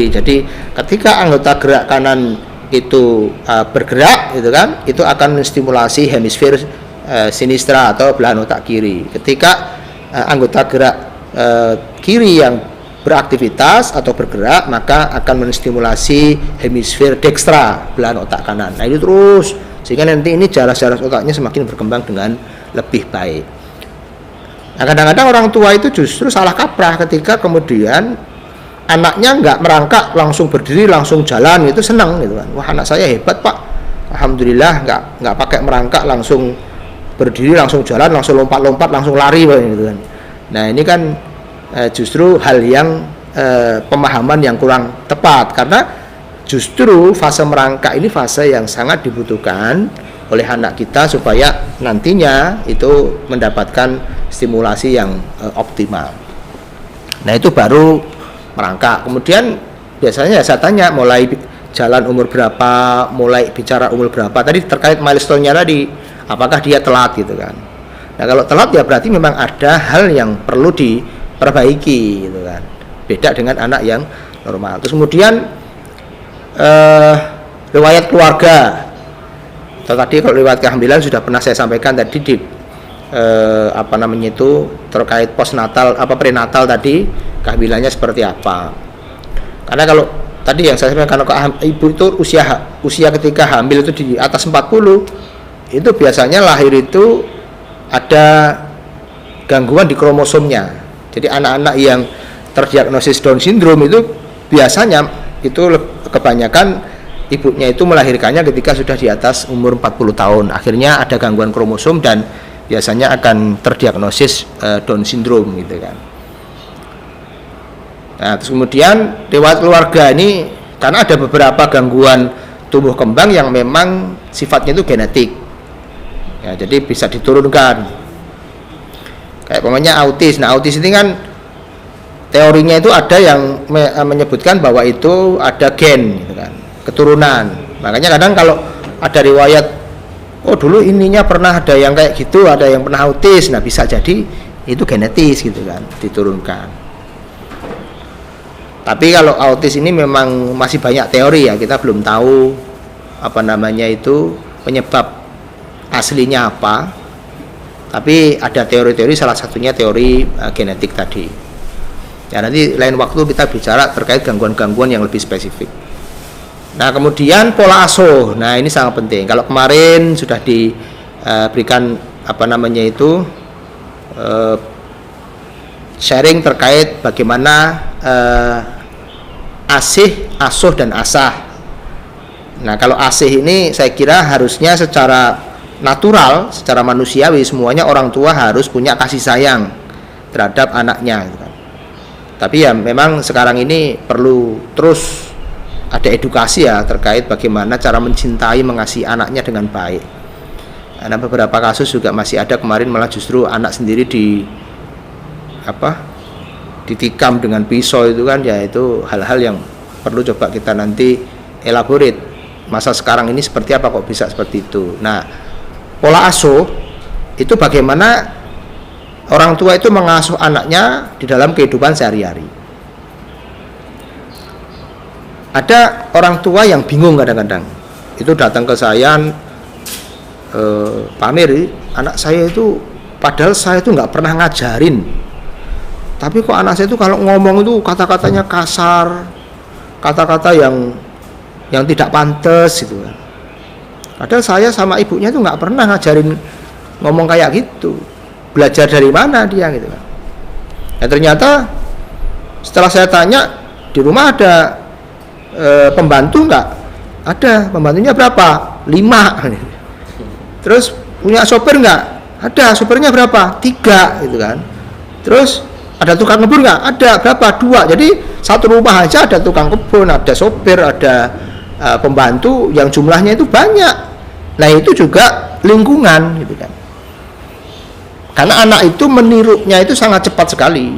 Jadi ketika anggota gerak kanan itu bergerak gitu kan, itu akan menstimulasi hemisfer sinistra atau belahan otak kiri. Ketika anggota gerak kiri yang beraktivitas atau bergerak, maka akan menstimulasi hemisfer dextra belahan otak kanan. Nah, itu terus sehingga nanti ini jaras-jaras otaknya semakin berkembang dengan lebih baik. Nah, kadang-kadang orang tua itu justru salah kaprah ketika kemudian anaknya nggak merangkak, langsung berdiri, langsung jalan, itu senang gitu kan. Wah, anak saya hebat Pak, alhamdulillah nggak pakai merangkak, langsung berdiri, langsung jalan, langsung lompat-lompat, langsung lari gitu kan. Nah, ini kan justru hal yang pemahaman yang kurang tepat, karena justru fase merangkak ini fase yang sangat dibutuhkan oleh anak kita supaya nantinya itu mendapatkan stimulasi yang optimal. Nah, itu baru merangkak. Kemudian biasanya saya tanya mulai jalan umur berapa, mulai bicara umur berapa. Tadi terkait milestone-nya tadi, apakah dia telat gitu kan. Nah, kalau telat ya berarti memang ada hal yang perlu diperbaiki gitu kan. Beda dengan anak yang normal. Terus kemudian riwayat keluarga. Tadi kalau riwayat kehamilan sudah pernah saya sampaikan tadi di terkait postnatal prenatal tadi, kehamilannya seperti apa. Karena kalau tadi yang saya sampaikan, kalau ibu itu usia ketika hamil itu di atas 40, itu biasanya lahir itu ada gangguan di kromosomnya. Jadi anak-anak yang terdiagnosis Down syndrome itu biasanya itu kebanyakan ibunya itu melahirkannya ketika sudah di atas umur 40 tahun. Akhirnya ada gangguan kromosom dan biasanya akan terdiagnosis Down syndrome gitu kan. Nah, terus kemudian riwayat keluarga ini karena ada beberapa gangguan tumbuh kembang yang memang sifatnya itu genetik. Ya, jadi bisa diturunkan. Kayak umpamanya autis. Nah, autis ini kan teorinya itu ada yang menyebutkan bahwa itu ada gen gitu kan, keturunan. Makanya kadang kalau ada riwayat, oh dulu ininya pernah ada yang kayak gitu, ada yang pernah autis, nah bisa jadi itu genetis gitu kan, diturunkan. Tapi kalau autis ini memang masih banyak teori ya, kita belum tahu penyebab aslinya apa. Tapi ada teori-teori, salah satunya teori genetik tadi. Ya, nanti lain waktu kita bicara terkait gangguan-gangguan yang lebih spesifik. Nah, kemudian pola asuh. Nah, ini sangat penting. Kalau kemarin sudah diberikan sharing terkait bagaimana asuh dan asah. Nah, kalau asih ini saya kira harusnya secara natural, secara manusiawi, semuanya orang tua harus punya kasih sayang terhadap anaknya gitu kan. Tapi ya memang sekarang ini perlu terus ada edukasi ya terkait bagaimana cara mencintai, mengasihi anaknya dengan baik. Karena beberapa kasus juga masih ada kemarin malah justru anak sendiri ditikam dengan pisau itu kan, ya itu hal-hal yang perlu coba kita nanti elaborate. Masa sekarang ini seperti apa kok bisa seperti itu. Nah, pola asuh itu bagaimana orang tua itu mengasuh anaknya di dalam kehidupan sehari-hari. Ada orang tua yang bingung kadang-kadang. Itu datang ke saya, Pak Amir, anak saya itu padahal saya itu nggak pernah ngajarin, tapi kok anak saya itu kalau ngomong itu kata-katanya kasar, kata-kata yang tidak pantas gitu kan. Padahal saya sama ibunya itu nggak pernah ngajarin ngomong kayak gitu. Belajar dari mana dia gitu kan. Ya ternyata setelah saya tanya, di rumah ada pembantu nggak? Ada. Pembantunya berapa? 5. Terus punya sopir nggak? Ada. Sopirnya berapa? 3 gitu kan. Terus ada tukang kebun nggak? Ada. Berapa? 2. Jadi satu rumah aja ada tukang kebun, ada sopir, ada pembantu yang jumlahnya itu banyak. Nah itu juga lingkungan gitu kan. Karena anak itu menirunya itu sangat cepat sekali.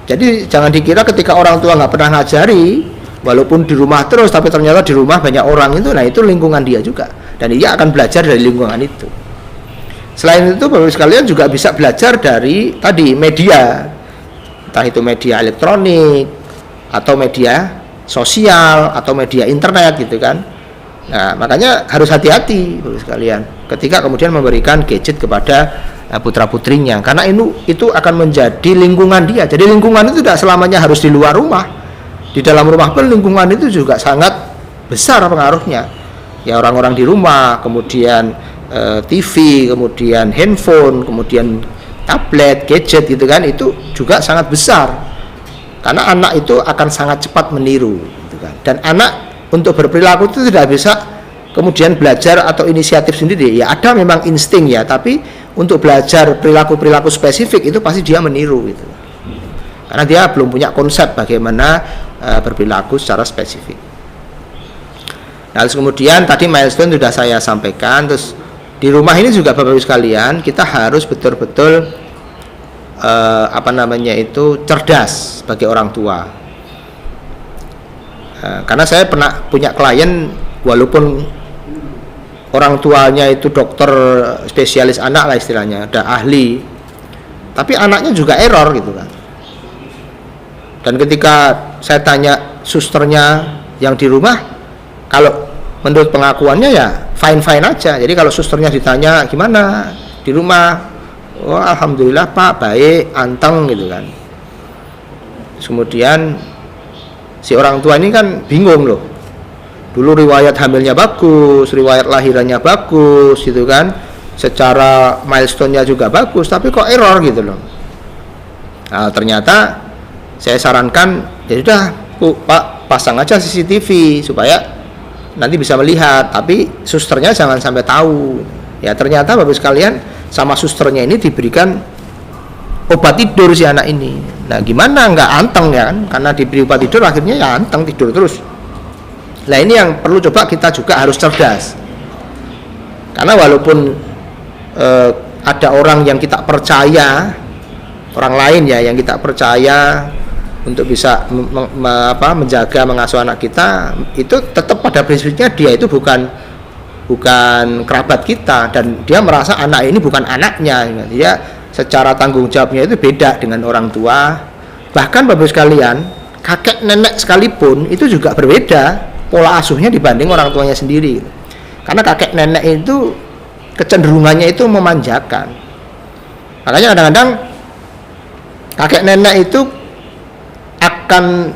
Jadi jangan dikira ketika orang tua nggak pernah ngajari, walaupun di rumah terus, tapi ternyata di rumah banyak orang itu, nah itu lingkungan dia juga. Dan dia akan belajar dari lingkungan itu. Selain itu, Bapak sekalian juga bisa belajar dari tadi media, entah itu media elektronik atau media sosial atau media internet gitu kan. Nah makanya harus hati-hati Bapak sekalian ketika kemudian memberikan gadget kepada putra putrinya, karena itu akan menjadi lingkungan dia. Jadi lingkungan itu tidak selamanya harus di luar rumah, di dalam rumah pun lingkungan itu juga sangat besar pengaruhnya. Ya orang-orang di rumah, kemudian TV, kemudian handphone, kemudian tablet, gadget gitu kan, itu juga sangat besar. Karena anak itu akan sangat cepat meniru gitu kan. Dan anak untuk berperilaku itu tidak bisa kemudian belajar atau inisiatif sendiri. Ya ada memang insting ya, tapi untuk belajar perilaku-perilaku spesifik itu pasti dia meniru gitu. Karena dia belum punya konsep bagaimana berperilaku secara spesifik. Nah, terus kemudian tadi milestone sudah saya sampaikan. Terus di rumah ini juga Bapak Ibu sekalian, kita harus betul-betul cerdas sebagai orang tua. Karena saya pernah punya klien, walaupun orang tuanya itu dokter spesialis anak lah istilahnya, ada ahli, tapi anaknya juga error gitu kan. Dan ketika saya tanya susternya yang di rumah, kalau menurut pengakuannya ya fine-fine aja. Jadi kalau susternya ditanya gimana di rumah, oh alhamdulillah Pak, baik, anteng gitu kan. Kemudian si orang tua ini kan bingung loh. Dulu riwayat hamilnya bagus, riwayat lahirannya bagus gitu kan, secara milestone-nya juga bagus, tapi kok error gitu loh. Nah ternyata saya sarankan, ya sudah Pak, pasang aja CCTV supaya nanti bisa melihat, tapi susternya jangan sampai tahu. Ya ternyata Bapak sekalian, sama susternya ini diberikan obat tidur si anak ini. Nah gimana, nggak anteng ya kan, karena diberi obat tidur akhirnya ya anteng, tidur terus. Nah ini yang perlu coba kita juga harus cerdas, karena walaupun ada orang yang kita percaya, orang lain ya yang kita percaya untuk bisa menjaga, mengasuh anak kita, itu tetap pada prinsipnya dia itu bukan kerabat kita, dan dia merasa anak ini bukan anaknya. Dia secara tanggung jawabnya itu beda dengan orang tua. Bahkan Bapak sekalian, kakek nenek sekalipun itu juga berbeda pola asuhnya dibanding orang tuanya sendiri. Karena kakek nenek itu kecenderungannya itu memanjakan. Makanya kadang-kadang kakek nenek itu akan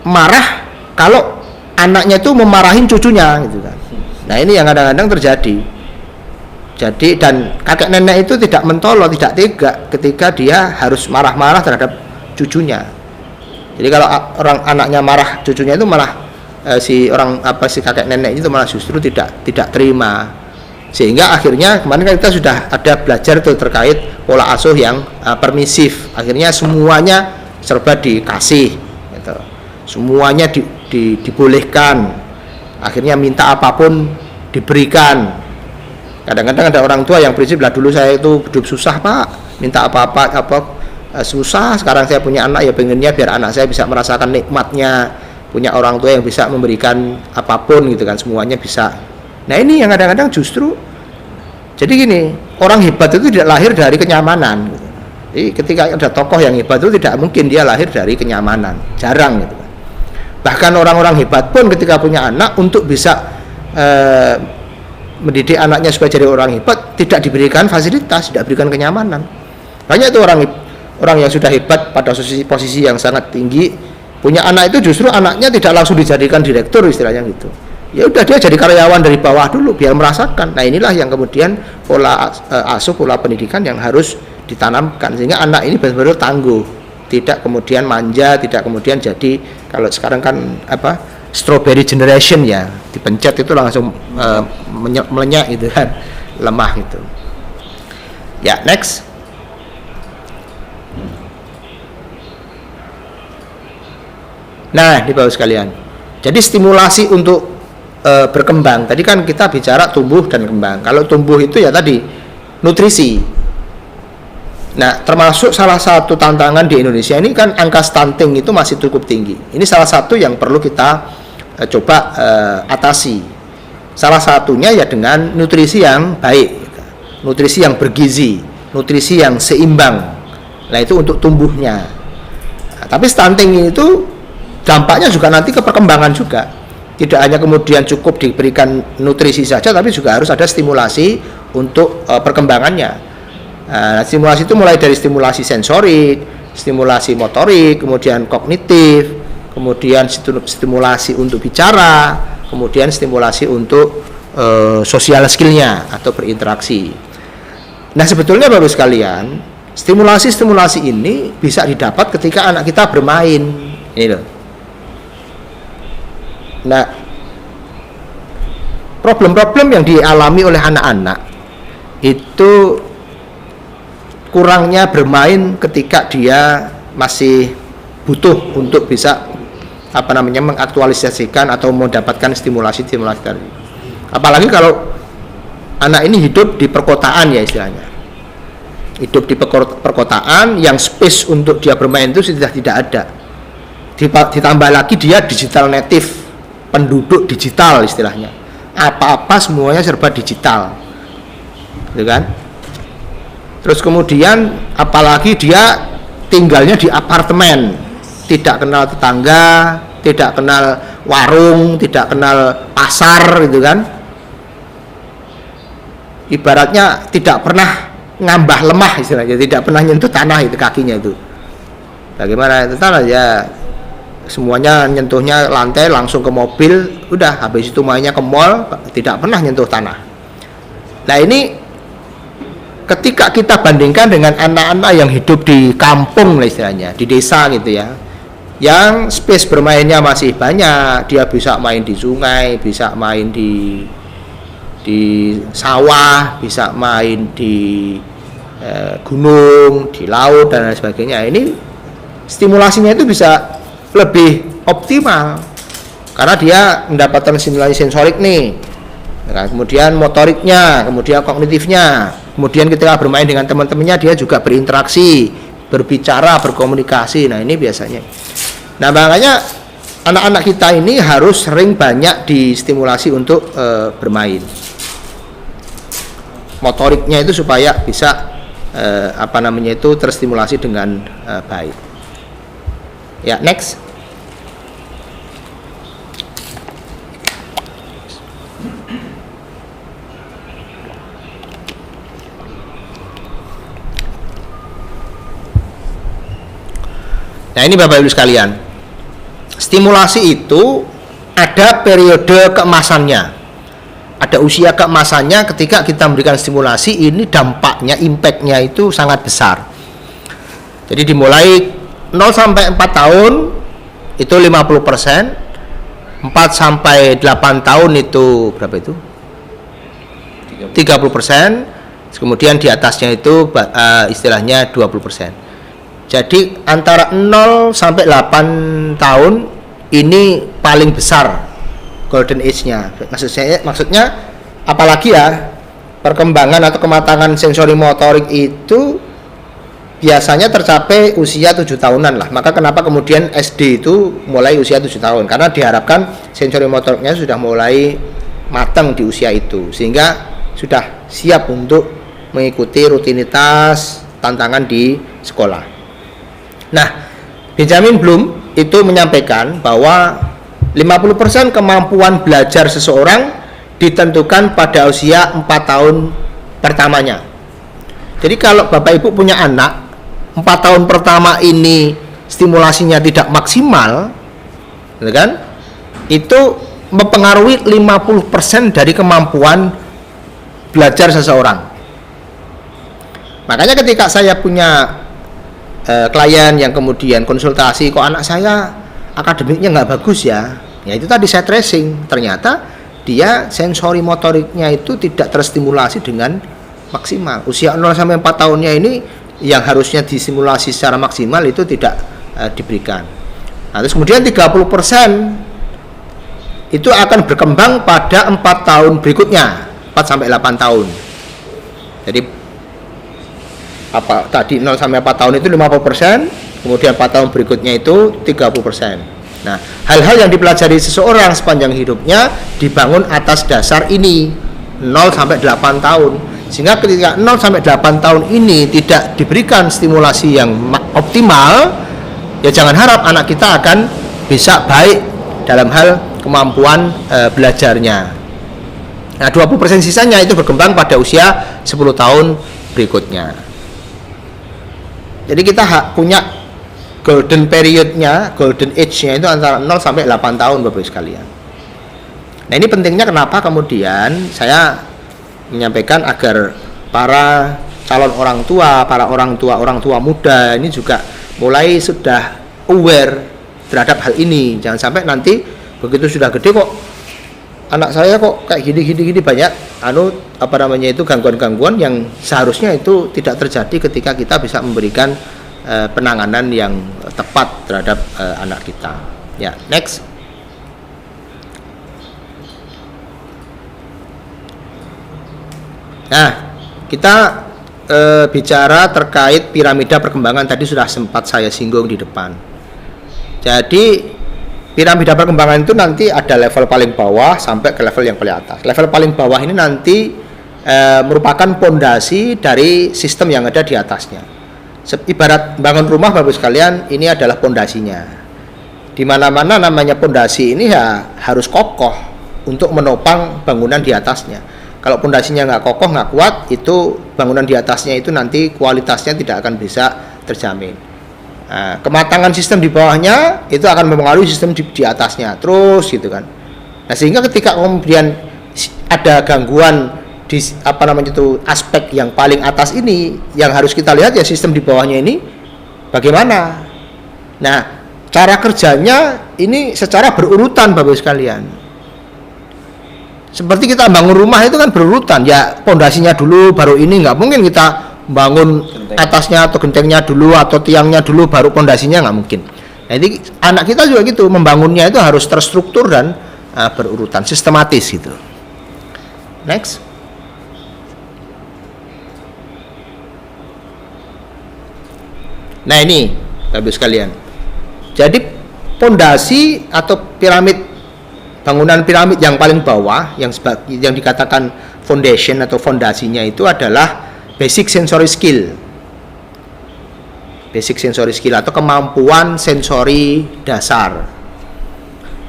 marah kalau anaknya itu memarahin cucunya gitu kan. Nah ini yang kadang-kadang terjadi. Jadi dan kakek nenek itu tidak mentolo, tidak tega ketika dia harus marah-marah terhadap cucunya. Jadi kalau orang anaknya marah cucunya itu malah si kakek nenek itu malah justru tidak terima, sehingga akhirnya kemarin kita sudah ada belajar itu terkait pola asuh yang permisif. Akhirnya semuanya serba dikasih gitu. Semuanya dibolehkan, akhirnya minta apapun diberikan. Kadang-kadang ada orang tua yang prinsip, lah dulu saya itu hidup susah Pak, minta apa-apa susah, sekarang saya punya anak ya pengennya biar anak saya bisa merasakan nikmatnya punya orang tua yang bisa memberikan apapun gitu kan, semuanya bisa. Nah ini yang kadang-kadang justru jadi gini, orang hebat itu tidak lahir dari kenyamanan gitu. Jadi ketika ada tokoh yang hebat itu tidak mungkin dia lahir dari kenyamanan, jarang gitu. Bahkan orang-orang hebat pun ketika punya anak untuk bisa mendidik anaknya supaya jadi orang hebat tidak diberikan fasilitas, tidak diberikan kenyamanan. Banyak itu orang yang sudah hebat pada posisi yang sangat tinggi, punya anak itu justru anaknya tidak langsung dijadikan direktur istilahnya gitu. Ya udah dia jadi karyawan dari bawah dulu biar merasakan. Nah inilah yang kemudian pola asuh, pola pendidikan yang harus ditanamkan sehingga anak ini benar-benar tangguh, tidak kemudian manja, tidak kemudian jadi kalau sekarang kan strawberry generation ya, dipencet itu langsung melenyap gitu kan, lemah gitu. Ya, next. Nah, di bawah sekalian. Jadi stimulasi untuk berkembang. Tadi kan kita bicara tumbuh dan kembang. Kalau tumbuh itu ya tadi nutrisi. Nah, termasuk salah satu tantangan di Indonesia ini kan angka stunting itu masih cukup tinggi. Ini salah satu yang perlu kita coba atasi. Salah satunya ya dengan nutrisi yang baik, nutrisi yang bergizi, nutrisi yang seimbang. Nah, itu untuk tumbuhnya. Nah, tapi stunting itu dampaknya juga nanti ke perkembangan juga. Tidak hanya kemudian cukup diberikan nutrisi saja, tapi juga harus ada stimulasi untuk perkembangannya. Stimulasi itu mulai dari stimulasi sensorik, stimulasi motorik, kemudian kognitif, kemudian stimulasi untuk bicara, kemudian stimulasi untuk sosial skillnya atau berinteraksi. Nah sebetulnya Bapak sekalian, stimulasi-stimulasi ini bisa didapat ketika anak kita bermain, ini loh. Nah problem-problem yang dialami oleh anak-anak itu kurangnya bermain ketika dia masih butuh untuk bisa mengaktualisasikan atau mendapatkan stimulasi tadi. Apalagi kalau anak ini hidup di perkotaan ya istilahnya. Hidup di perkotaan yang space untuk dia bermain itu sudah tidak ada. Ditambah lagi dia digital native, penduduk digital istilahnya. Apa-apa semuanya serba digital. Gitu kan? Terus kemudian apalagi dia tinggalnya di apartemen, tidak kenal tetangga, tidak kenal warung, tidak kenal pasar gitu kan. Ibaratnya tidak pernah ngambah lemah istilahnya, tidak pernah nyentuh tanah itu kakinya itu. Bagaimana itu tanah ya, semuanya nyentuhnya lantai langsung ke mobil, udah habis itu mainnya ke mall, tidak pernah nyentuh tanah. Nah ini ketika kita bandingkan dengan anak-anak yang hidup di kampung istilahnya, di desa gitu ya, yang space bermainnya masih banyak, dia bisa main di sungai, bisa main di sawah, bisa main di gunung, di laut dan lain sebagainya. Ini stimulasinya itu bisa lebih optimal karena dia mendapatkan stimulasi sensorik nih, kemudian motoriknya, kemudian kognitifnya. Kemudian ketika bermain dengan teman-temannya dia juga berinteraksi, berbicara, berkomunikasi. Nah ini biasanya. Nah makanya anak-anak kita ini harus sering banyak distimulasi untuk bermain. Motoriknya itu supaya bisa terstimulasi dengan baik. Ya, next. Nah ini Bapak Ibu sekalian, stimulasi itu ada periode keemasannya, ada usia keemasannya. Ketika kita memberikan stimulasi ini dampaknya, impactnya itu sangat besar. Jadi dimulai 0 sampai 4 tahun itu 50%, 4 sampai 8 tahun itu berapa itu? 30%, kemudian di atasnya itu istilahnya 20%. Jadi antara 0 sampai 8 tahun ini paling besar golden age-nya. Maksudnya apalagi ya perkembangan atau kematangan sensori motorik itu biasanya tercapai usia 7 tahunan lah. Maka kenapa kemudian SD itu mulai usia 7 tahun, karena diharapkan sensori motoriknya sudah mulai matang di usia itu, sehingga sudah siap untuk mengikuti rutinitas tantangan di sekolah. Nah, Benjamin Bloom itu menyampaikan bahwa 50% kemampuan belajar seseorang ditentukan pada usia 4 tahun pertamanya. Jadi kalau Bapak Ibu punya anak 4 tahun pertama ini stimulasinya tidak maksimal, gitu kan? Itu mempengaruhi 50% dari kemampuan belajar seseorang. Makanya ketika saya punya klien yang kemudian konsultasi, kok anak saya akademiknya nggak bagus ya itu tadi saya tracing, ternyata dia sensori motoriknya itu tidak terstimulasi dengan maksimal. Usia 0 sampai 4 tahunnya ini yang harusnya disimulasi secara maksimal itu tidak diberikan. Nah, terus kemudian 30% itu akan berkembang pada 4 tahun berikutnya, 4 sampai 8 tahun. Jadi tadi 0 sampai 4 tahun itu 50%, kemudian 4 tahun berikutnya itu 30%. Nah, hal-hal yang dipelajari seseorang sepanjang hidupnya dibangun atas dasar ini 0 sampai 8 tahun. Sehingga ketika 0 sampai 8 tahun ini tidak diberikan stimulasi yang optimal, ya jangan harap anak kita akan bisa baik dalam hal kemampuan belajarnya. Nah, 20% sisanya itu berkembang pada usia 10 tahun berikutnya. Jadi kita punya golden periodnya, golden age-nya itu antara 0 sampai 8 tahun Bapak Ibu sekalian. Nah, ini pentingnya kenapa kemudian saya menyampaikan agar para calon orang tua, para orang tua muda ini juga mulai sudah aware terhadap hal ini. Jangan sampai nanti begitu sudah gede kok anak saya kok kayak gini banyak gangguan-gangguan yang seharusnya itu tidak terjadi ketika kita bisa memberikan penanganan yang tepat terhadap anak kita. Ya, next. Nah, kita bicara terkait piramida perkembangan tadi sudah sempat saya singgung di depan. Jadi piramida perkembangan itu nanti ada level paling bawah sampai ke level yang paling atas. Level paling bawah ini nanti merupakan pondasi dari sistem yang ada di atasnya. Ibarat bangun rumah Bapak sekalian, ini adalah pondasinya. Di mana-mana namanya pondasi ini ya harus kokoh untuk menopang bangunan di atasnya. Kalau pondasinya nggak kokoh, nggak kuat, itu bangunan di atasnya itu nanti kualitasnya tidak akan bisa terjamin. Nah, kematangan sistem di bawahnya itu akan mempengaruhi sistem di atasnya, terus gitu kan. Nah, sehingga ketika kemudian ada gangguan di aspek yang paling atas ini, yang harus kita lihat ya sistem di bawahnya ini bagaimana. Nah, cara kerjanya ini secara berurutan Bapak sekalian. Seperti kita bangun rumah itu kan berurutan, ya pondasinya dulu baru ini, nggak mungkin kita bangun atasnya atau gentengnya dulu atau tiangnya dulu baru pondasinya, nggak mungkin. Nah, jadi anak kita juga gitu, membangunnya itu harus terstruktur dan berurutan, sistematis gitu. Next. Nah, ini Bapak sekalian. Jadi pondasi atau bangunan piramid yang paling bawah yang dikatakan foundation atau fondasinya itu adalah basic sensory skill. Basic sensory skill atau kemampuan sensori dasar.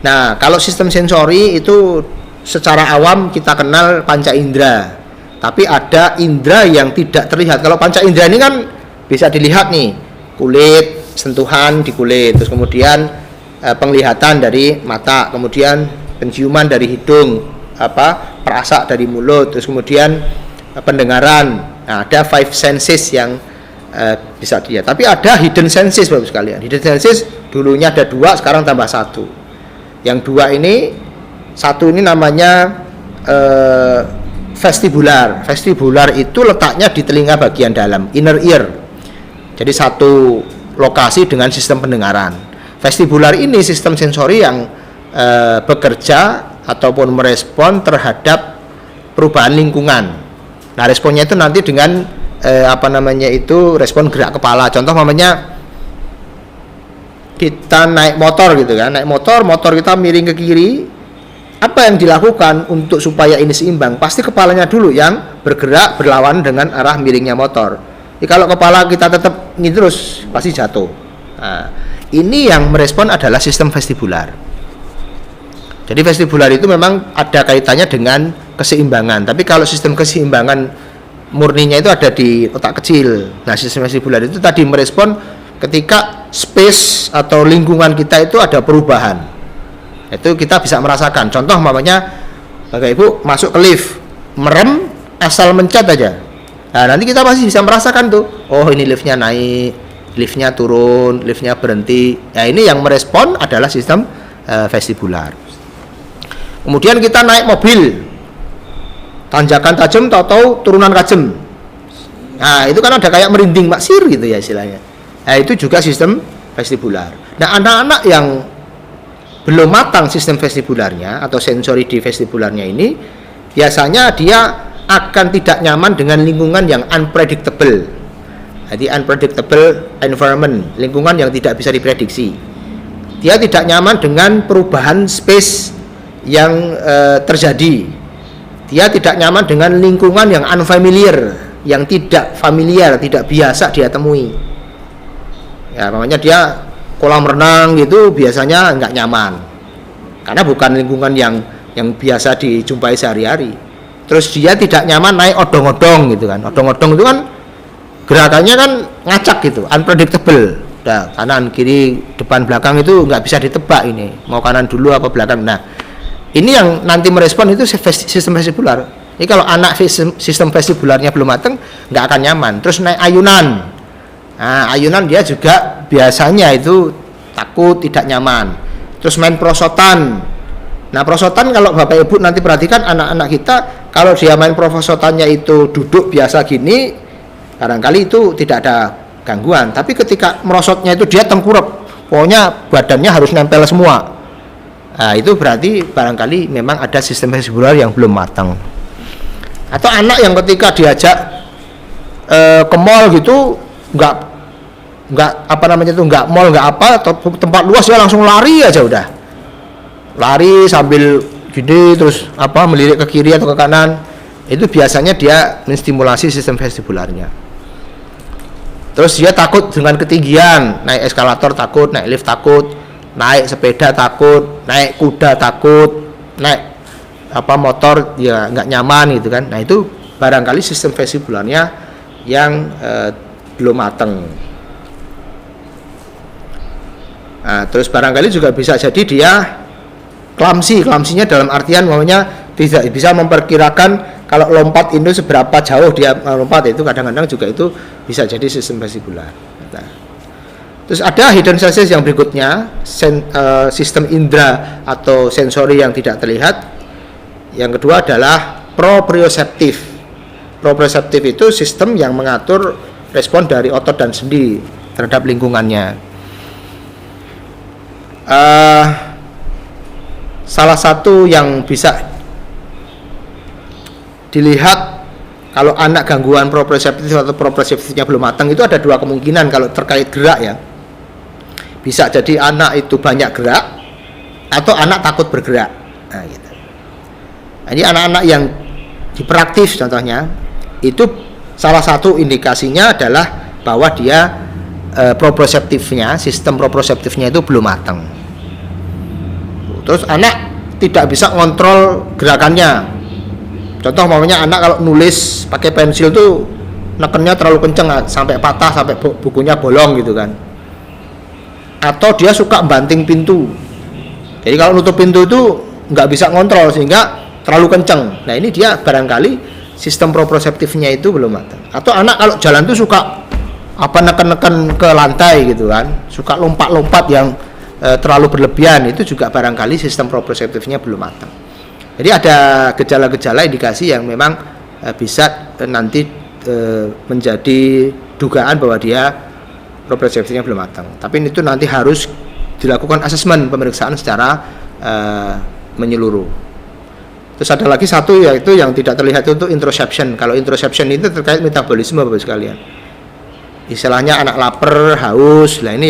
Nah, kalau sistem sensori itu secara awam kita kenal panca indera. Tapi ada indera yang tidak terlihat. Kalau panca indera ini kan bisa dilihat nih, kulit, sentuhan di kulit, terus kemudian penglihatan dari mata, kemudian penciuman dari hidung, perasa dari mulut, terus kemudian pendengaran. Nah, ada 5 senses yang bisa dilihat. Tapi ada hidden senses Bapak sekalian. Hidden senses dulunya ada 2, sekarang tambah 1. Yang 2 ini, 1 ini namanya vestibular. Vestibular itu letaknya di telinga bagian dalam, inner ear. Jadi satu lokasi dengan sistem pendengaran. Vestibular ini sistem sensori yang bekerja ataupun merespon terhadap perubahan lingkungan. Nah, responnya itu nanti dengan respon gerak kepala. Contoh namanya kita naik motor gitu kan, motor kita miring ke kiri, apa yang dilakukan untuk supaya ini seimbang? Pasti kepalanya dulu yang bergerak berlawan dengan arah miringnya motor. Jadi kalau kepala kita tetap ini terus, pasti jatuh. Nah, ini yang merespon adalah sistem vestibular. Jadi vestibular itu memang ada kaitannya dengan keseimbangan. Tapi kalau sistem keseimbangan murninya itu ada di otak kecil. Nah, sistem vestibular itu tadi merespon ketika space atau lingkungan kita itu ada perubahan. Itu kita bisa merasakan. Contoh namanya Bapak Ibu masuk ke lift, merem asal mencet aja. Nah, nanti kita pasti bisa merasakan tuh. Oh, ini liftnya naik, liftnya turun, liftnya berhenti. Nah, ini yang merespon adalah sistem vestibular. Kemudian kita naik mobil, tanjakan tajam, tahu-tahu turunan tajam. Nah, itu kan ada kayak merinding maksir gitu ya istilahnya. Nah, itu juga sistem vestibular. Nah, anak-anak yang belum matang sistem vestibularnya atau sensori di vestibularnya ini, biasanya dia akan tidak nyaman dengan lingkungan yang unpredictable. Jadi unpredictable environment, lingkungan yang tidak bisa diprediksi. Dia tidak nyaman dengan perubahan space yang terjadi. Dia tidak nyaman dengan lingkungan yang unfamiliar, yang tidak familiar, tidak biasa dia temui. Ya, makanya dia kolam renang gitu biasanya nggak nyaman, karena bukan lingkungan yang biasa dijumpai sehari-hari. Terus dia tidak nyaman naik odong-odong gitu kan. Odong-odong itu kan gerakannya kan ngacak gitu, unpredictable. Nah, kanan kiri depan belakang itu nggak bisa ditebak, ini mau kanan dulu apa belakang. Nah, ini yang nanti merespon itu sistem vestibular. Ini kalau anak sistem vestibularnya belum matang, nggak akan nyaman. Terus naik ayunan. Nah, ayunan dia juga biasanya itu takut, tidak nyaman. Terus main prosotan. Nah, prosotan kalau Bapak Ibu nanti perhatikan anak-anak kita, kalau dia main prosotannya itu duduk biasa gini, barangkali itu tidak ada gangguan. Tapi ketika merosotnya itu dia tengkurap, pokoknya badannya harus nempel semua. Nah, itu berarti barangkali memang ada sistem vestibular yang belum matang. Atau anak yang ketika diajak ke mall gitu, nggak mall nggak apa, atau tempat luas dia langsung lari aja udah, lari sambil gini terus melirik ke kiri atau ke kanan. Itu biasanya dia menstimulasi sistem vestibularnya. Terus dia takut dengan ketinggian, naik eskalator takut, naik lift takut, naik sepeda takut, naik kuda takut, naik motor ya nggak nyaman gitu kan. Nah, itu barangkali sistem vestibularnya yang belum matang. Nah, terus barangkali juga bisa jadi dia klamsinya dalam artian namanya tidak bisa memperkirakan kalau lompat itu seberapa jauh dia lompat. Itu kadang-kadang juga itu bisa jadi sistem vestibular. Nah, terus ada hidden senses yang berikutnya, sistem indera atau sensori yang tidak terlihat. Yang kedua adalah proprioseptif. Proprioseptif itu sistem yang mengatur respon dari otot dan sendi terhadap lingkungannya. Salah satu yang bisa dilihat kalau anak gangguan proprioseptif atau proprioseptifnya belum matang itu ada dua kemungkinan kalau terkait gerak ya. Bisa jadi anak itu banyak gerak atau anak takut bergerak. Nah, gitu. Jadi anak-anak yang hiperaktif contohnya itu salah satu indikasinya adalah bahwa dia proprioseptifnya, sistem proprioseptifnya itu belum matang. Terus anak tidak bisa ngontrol gerakannya. Contoh namanya anak kalau nulis pakai pensil tuh nekennya terlalu kenceng sampai patah, sampai bukunya bolong gitu kan. Atau dia suka banting pintu. Jadi kalau nutup pintu itu nggak bisa ngontrol sehingga terlalu kenceng. Nah, ini dia barangkali sistem proprioseptifnya itu belum matang. Atau anak kalau jalan tuh suka neken-neken ke lantai gitu kan, suka lompat-lompat yang terlalu berlebihan, itu juga barangkali sistem proprioseptifnya belum matang. Jadi ada gejala-gejala indikasi yang memang bisa nanti menjadi dugaan bahwa dia proprioseptifnya belum matang. Tapi itu nanti harus dilakukan asesmen, pemeriksaan secara menyeluruh. Terus ada lagi satu, yaitu yang tidak terlihat itu interoception. Kalau interoception itu terkait metabolisme Bapak sekalian. Istilahnya anak lapar, haus. Nah ini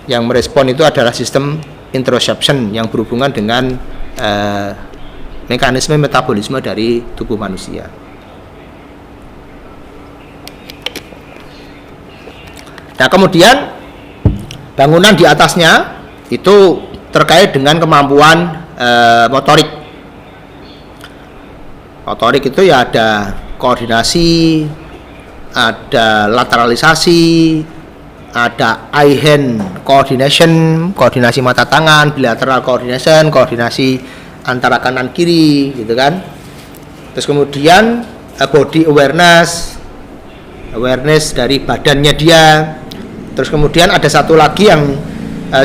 yang merespon itu adalah sistem interoception yang berhubungan dengan mekanisme metabolisme dari tubuh manusia. Nah kemudian bangunan di atasnya itu terkait dengan kemampuan motorik. Motorik itu ya ada koordinasi, ada lateralisasi, ada eye hand coordination, koordinasi mata tangan, bilateral coordination, koordinasi antara kanan kiri gitu kan. Terus kemudian body awareness dari badannya dia. Terus kemudian ada satu lagi yang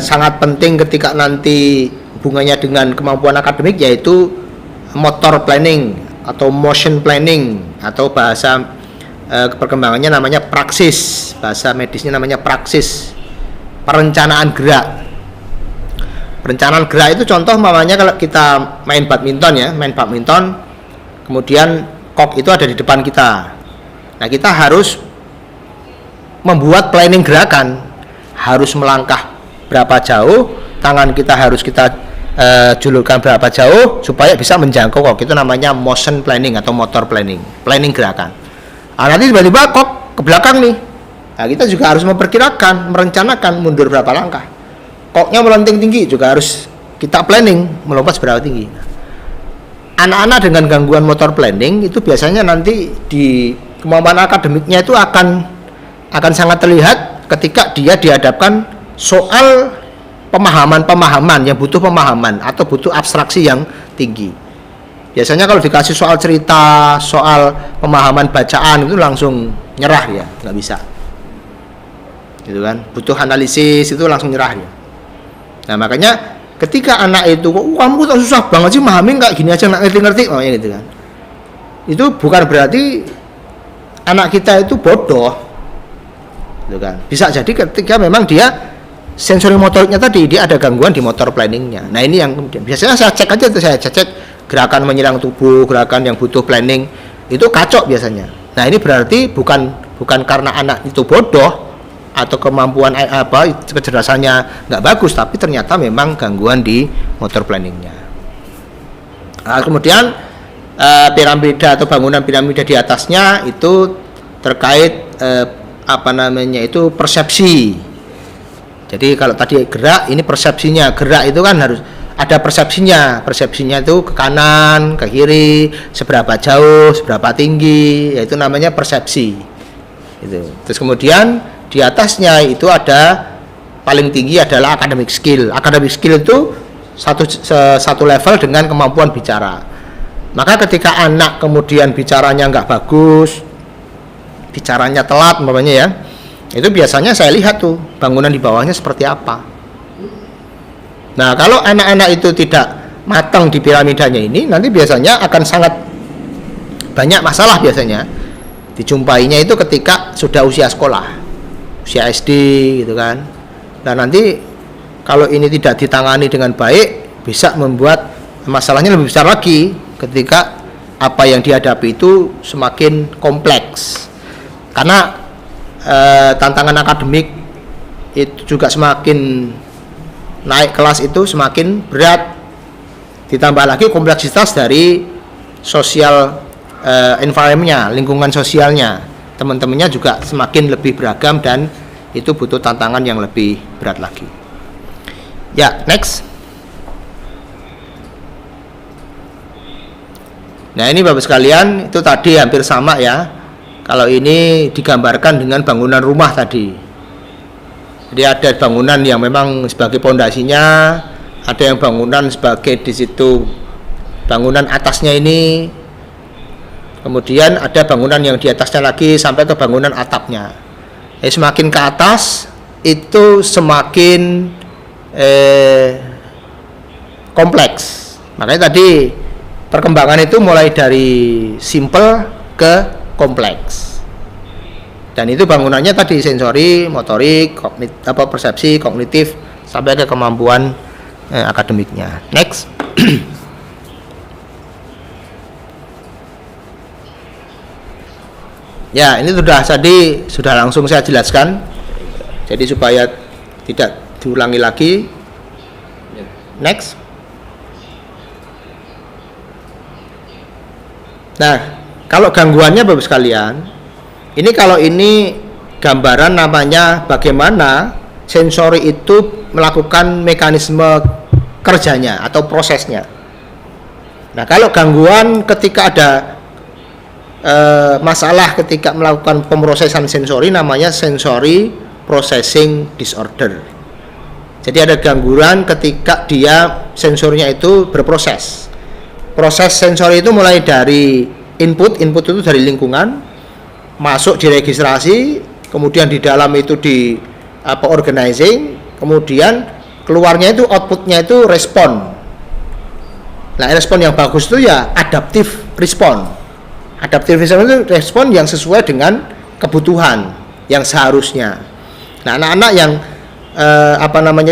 sangat penting ketika nanti hubungannya dengan kemampuan akademik, yaitu motor planning atau motion planning, atau bahasa perkembangannya namanya praksis, bahasa medisnya namanya praksis, perencanaan gerak. Perencanaan gerak itu contoh mamanya kalau kita main badminton kemudian kok itu ada di depan kita. Nah kita harus membuat planning gerakan, harus melangkah berapa jauh, tangan kita harus kita julurkan berapa jauh supaya bisa menjangkau kok. Itu namanya motion planning atau motor planning, planning gerakan. Nah, nanti tiba-tiba kok ke belakang nih, nah kita juga harus memperkirakan, merencanakan mundur berapa langkah. Koknya melenting tinggi juga harus kita planning melompat seberapa tinggi. Anak-anak dengan gangguan motor planning itu biasanya nanti di kemampuan akademiknya itu akan sangat terlihat ketika dia dihadapkan soal pemahaman yang butuh pemahaman atau butuh abstraksi yang tinggi. Biasanya kalau dikasih soal cerita, soal pemahaman bacaan itu langsung nyerah ya, nggak bisa. Gitu kan? Butuh analisis itu langsung nyerah ya. Nah makanya ketika anak itu, kamu tak susah banget sih memahami, nggak gini aja nggak ngerti-ngerti, makanya gitu kan. Itu bukan berarti anak kita itu bodoh, gitu kan. Bisa jadi ketika memang dia sensori motoriknya tadi dia ada gangguan di motor planningnya. Nah ini yang kemudian biasanya saya cek aja tuh, saya cek gerakan menyerang tubuh, gerakan yang butuh planning itu kacau biasanya. Nah ini berarti bukan karena anak itu bodoh atau kemampuan kecerdasannya nggak bagus, tapi ternyata memang gangguan di motor planningnya. Nah, kemudian piramida atau bangunan piramida di atasnya itu terkait itu persepsi. Jadi kalau tadi gerak, ini persepsinya. Gerak itu kan harus ada persepsinya. Persepsinya itu ke kanan, ke kiri, seberapa jauh, seberapa tinggi, yaitu namanya persepsi. Itu. Terus kemudian di atasnya itu ada paling tinggi adalah academic skill. Academic skill itu satu level dengan kemampuan bicara. Maka ketika anak kemudian bicaranya nggak bagus, bicaranya telat umpamanya ya, itu biasanya saya lihat tuh bangunan di bawahnya seperti apa. Nah kalau anak-anak itu tidak matang di piramidanya ini, nanti biasanya akan sangat banyak masalah biasanya dijumpainya itu ketika sudah usia sekolah, usia SD gitu kan. Nah nanti kalau ini tidak ditangani dengan baik, bisa membuat masalahnya lebih besar lagi ketika apa yang dihadapi itu semakin kompleks. Karena tantangan akademik itu juga semakin naik kelas itu semakin berat, ditambah lagi kompleksitas dari sosial environment-nya, lingkungan sosialnya, teman-temannya juga semakin lebih beragam dan itu butuh tantangan yang lebih berat lagi. Ya, next. Nah ini Bapak sekalian, itu tadi hampir sama ya. Kalau ini digambarkan dengan bangunan rumah tadi. Jadi ada bangunan yang memang sebagai pondasinya, ada yang bangunan sebagai di situ bangunan atasnya ini. Kemudian ada bangunan yang di atasnya lagi sampai ke bangunan atapnya. Semakin ke atas itu semakin kompleks. Makanya tadi perkembangan itu mulai dari simple ke kompleks. Dan itu bangunannya tadi sensori, motorik, persepsi, kognitif sampai ke kemampuan akademiknya. Next. Ya, ini sudah langsung saya jelaskan. Jadi supaya tidak diulangi lagi. Next. Nah, kalau gangguannya Bapak sekalian, kalau ini gambaran namanya bagaimana sensori itu melakukan mekanisme kerjanya atau prosesnya. Nah, kalau gangguan ketika ada masalah ketika melakukan pemrosesan sensori namanya sensory processing disorder. Jadi ada gangguan ketika dia sensornya itu berproses. Proses sensori itu mulai dari input itu dari lingkungan, masuk diregistrasi, kemudian di dalam itu di organizing, kemudian keluarnya itu outputnya itu respon. Nah, respon yang bagus itu ya adaptive respon. Adaptive respon itu respon yang sesuai dengan kebutuhan yang seharusnya. Nah, anak-anak yang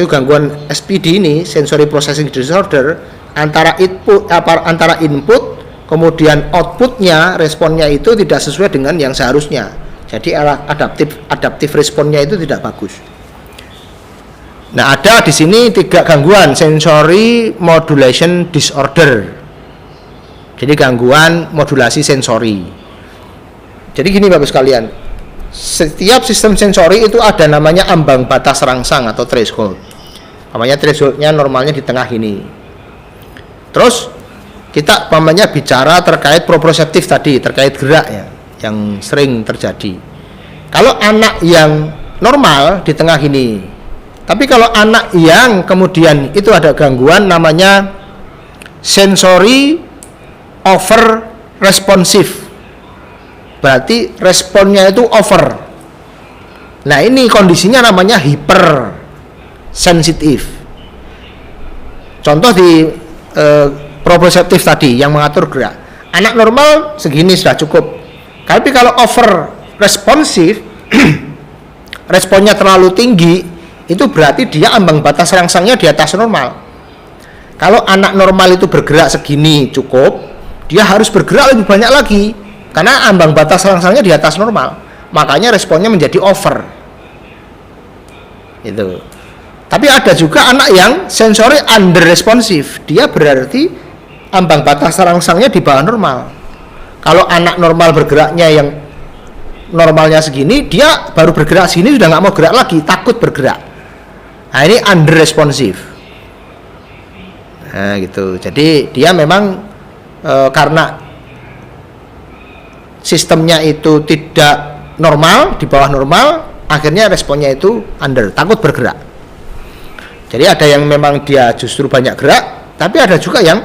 gangguan SPD ini, sensory processing disorder, antara input kemudian outputnya, responnya itu tidak sesuai dengan yang seharusnya. Jadi adaptive responnya itu tidak bagus. Nah, ada di sini 3 gangguan sensory modulation disorder. Jadi gangguan modulasi sensori. Jadi gini Bapak sekalian, setiap sistem sensori itu ada namanya ambang batas rangsang atau threshold. Namanya thresholdnya normalnya di tengah ini. Terus kita bicara terkait proprioceptif tadi, terkait gerak ya, yang sering terjadi. Kalau anak yang normal di tengah ini, tapi kalau anak yang kemudian itu ada gangguan namanya sensory over responsive, berarti responnya itu over. Nah, ini kondisinya namanya hyper sensitif. Contoh di proprioceptif tadi yang mengatur gerak, anak normal segini sudah cukup. Tapi kalau over responsif responnya terlalu tinggi, itu berarti dia ambang batas rangsangnya di atas normal. Kalau anak normal itu bergerak segini cukup, dia harus bergerak lebih banyak lagi karena ambang batas rangsangnya di atas normal. Makanya responnya menjadi over. Itu. Tapi ada juga anak yang sensory under responsive. Dia berarti ambang batas rangsangnya di bawah normal. Kalau anak normal bergeraknya yang normalnya segini, dia baru bergerak sini sudah nggak mau gerak lagi, takut bergerak. Nah, ini under responsive. Nah, gitu. Jadi dia memang karena sistemnya itu tidak normal, di bawah normal, akhirnya responnya itu under, takut bergerak. Jadi ada yang memang dia justru banyak gerak, tapi ada juga yang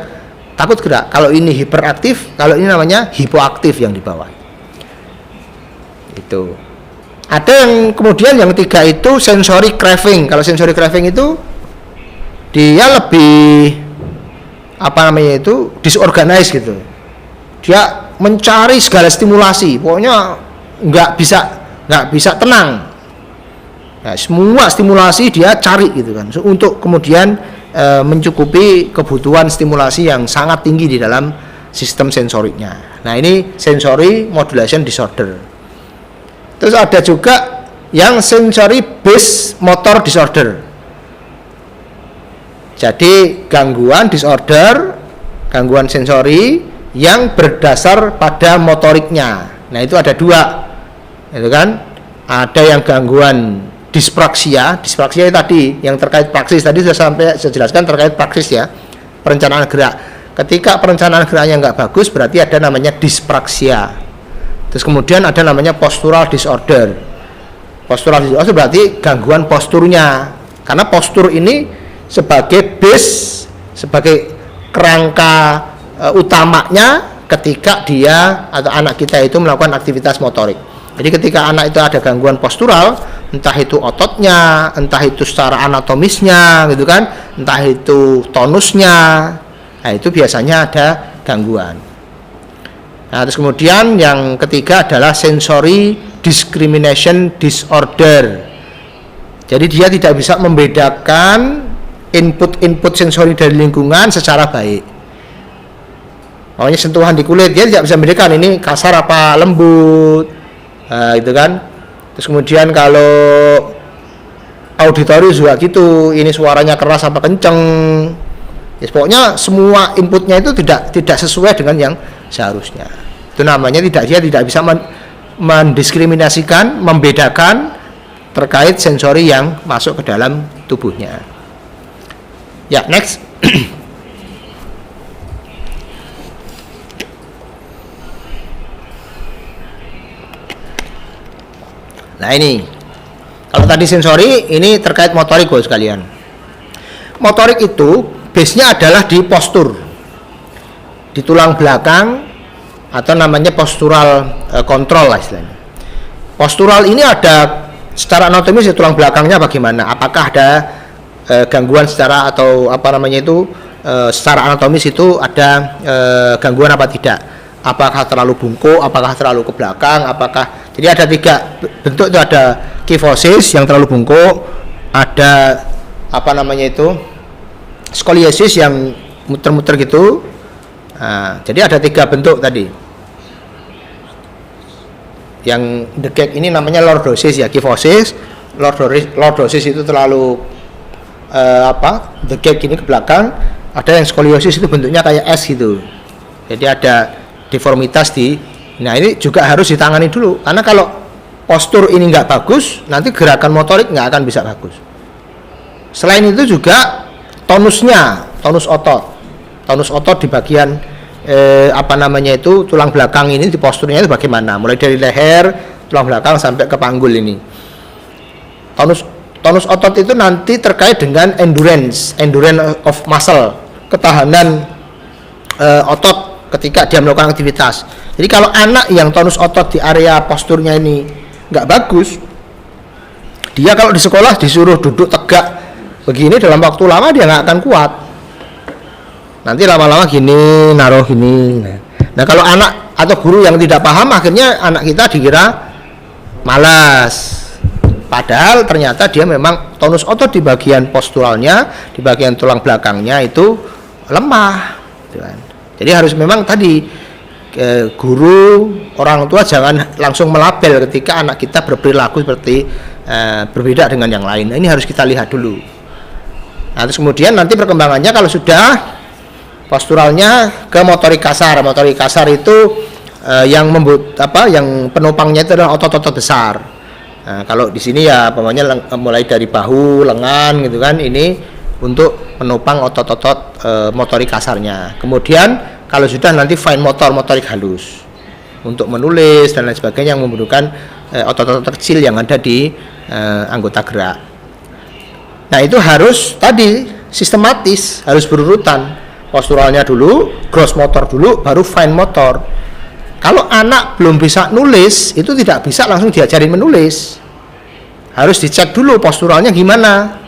takut gerak. Kalau ini hiperaktif, kalau ini namanya hipoaktif yang di bawah. Itu. Ada yang kemudian yang ketiga itu sensory craving. Kalau sensory craving itu dia lebih disorganize gitu. Dia mencari segala stimulasi, pokoknya nggak bisa tenang. Nah, semua stimulasi dia cari gitu kan, untuk kemudian mencukupi kebutuhan stimulasi yang sangat tinggi di dalam sistem sensoriknya. Nah, ini sensory modulation disorder. Terus ada juga yang sensory based motor disorder. Jadi gangguan sensori yang berdasar pada motoriknya. Nah, itu ada 2, itu kan. Ada yang gangguan dispraksia itu tadi yang terkait praksis tadi saya jelaskan terkait praksis ya, perencanaan gerak. Ketika perencanaan geraknya nggak bagus, berarti ada namanya dispraksia. Terus kemudian ada namanya postural disorder. Postural disorder berarti gangguan posturnya, karena postur ini sebagai base, sebagai kerangka utamanya ketika dia atau anak kita itu melakukan aktivitas motorik. Jadi ketika anak itu ada gangguan postural, entah itu ototnya, entah itu secara anatomisnya gitu kan, entah itu tonusnya, nah itu biasanya ada gangguan. Nah, terus kemudian yang ketiga adalah sensory discrimination disorder. Jadi dia tidak bisa membedakan input sensori dari lingkungan secara baik. Makanya sentuhan di kulit dia tidak bisa membedakan ini kasar apa lembut, Itu kan. Terus kemudian kalau auditori juga gitu, ini suaranya keras apa kenceng. Ya, pokoknya semua inputnya itu tidak sesuai dengan yang seharusnya. Itu namanya dia tidak bisa mendiskriminasikan, membedakan terkait sensori yang masuk ke dalam tubuhnya. Ya, next. Nah ini, kalau tadi sensori, ini terkait motorik Bapak sekalian. Motorik itu base-nya adalah di postur, di tulang belakang, atau namanya postural kontrol lah istilahnya. Postural ini ada secara anatomis di tulang belakangnya bagaimana? Apakah ada gangguan secara atau apa namanya itu secara anatomis itu ada gangguan apa tidak? Apakah terlalu bungkuk? Apakah terlalu ke belakang? Apakah jadi ada 3 bentuk itu, ada kyphosis yang terlalu bungkuk, ada apa namanya itu skoliosis yang muter-muter gitu. Nah, jadi ada 3 bentuk tadi. Yang dekek ini namanya lordosis ya, kyphosis. Lordosis itu terlalu dekek ini ke belakang. Ada yang skoliosis itu bentuknya kayak S gitu. Jadi ada deformitas di. Nah ini juga harus ditangani dulu, karena kalau postur ini nggak bagus, nanti gerakan motorik nggak akan bisa bagus. Selain itu juga tonus otot di bagian apa namanya itu tulang belakang ini, di posturnya itu bagaimana, mulai dari leher, tulang belakang sampai ke panggul ini. Tonus otot itu nanti terkait dengan endurance of muscle, ketahanan otot ketika dia melakukan aktivitas. Jadi kalau anak yang tonus otot di area posturnya ini nggak bagus, dia kalau di sekolah disuruh duduk tegak begini dalam waktu lama dia nggak akan kuat. Nanti lama-lama gini, naruh gini. Nah kalau anak atau guru yang tidak paham, akhirnya anak kita dikira malas. Padahal ternyata dia memang tonus otot di bagian posturalnya, di bagian tulang belakangnya itu lemah. Jadi harus memang tadi guru, orang tua jangan langsung melabel ketika anak kita berperilaku seperti berbeda dengan yang lain. Nah, ini harus kita lihat dulu. Nah, terus kemudian nanti perkembangannya kalau sudah posturalnya ke motorik kasar. Motorik kasar itu yang penopangnya itu adalah otot-otot besar. Nah, kalau di sini ya pokoknya mulai dari bahu, lengan gitu kan, ini untuk penopang otot-otot motorik kasarnya. Kemudian kalau sudah nanti fine motorik halus untuk menulis dan lain sebagainya yang membutuhkan otot-otot kecil yang ada di anggota gerak. Nah itu harus tadi sistematis, harus berurutan, posturalnya dulu, gross motor dulu, baru fine motor. Kalau anak belum bisa nulis, itu tidak bisa langsung diajarin menulis, harus dicek dulu posturalnya gimana,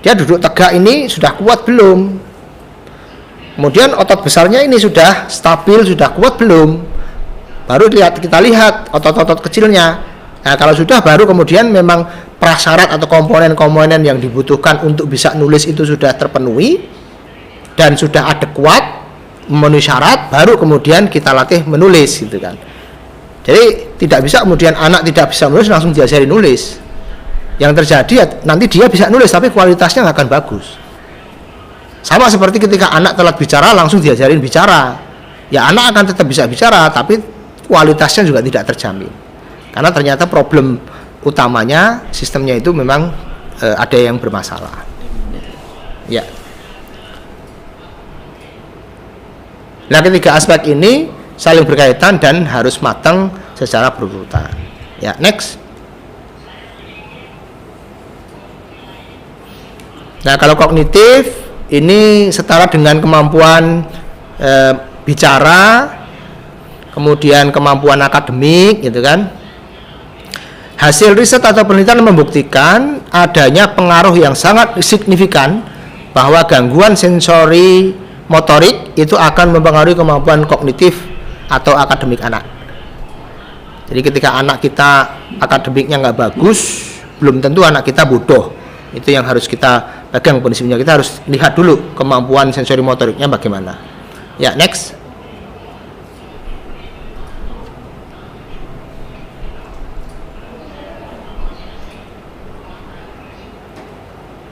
dia duduk tegak ini sudah kuat belum, kemudian otot besarnya ini sudah stabil, sudah kuat belum, baru kita lihat otot-otot kecilnya. Nah kalau sudah, baru kemudian memang prasyarat atau komponen-komponen yang dibutuhkan untuk bisa nulis itu sudah terpenuhi dan sudah adekuat memenuhi syarat, baru kemudian kita latih menulis gitu kan. Jadi tidak bisa kemudian anak tidak bisa menulis langsung diajari nulis. Yang terjadi nanti dia bisa nulis tapi kualitasnya nggak akan bagus. Sama seperti ketika anak telat bicara langsung diajarin bicara, ya anak akan tetap bisa bicara tapi kualitasnya juga tidak terjamin, karena ternyata problem utamanya sistemnya itu memang ada yang bermasalah. Ya. Nah ketiga aspek ini saling berkaitan dan harus matang secara berurutan. Ya, next. Nah kalau kognitif ini setara dengan kemampuan bicara, kemudian kemampuan akademik gitu kan. Hasil riset atau penelitian membuktikan adanya pengaruh yang sangat signifikan bahwa gangguan sensori motorik itu akan mempengaruhi kemampuan kognitif atau akademik anak. Jadi ketika anak kita akademiknya nggak bagus, belum tentu anak kita bodoh. Itu yang harus kita pegang prinsipnya. Kita harus lihat dulu kemampuan sensori motoriknya bagaimana. Ya, next.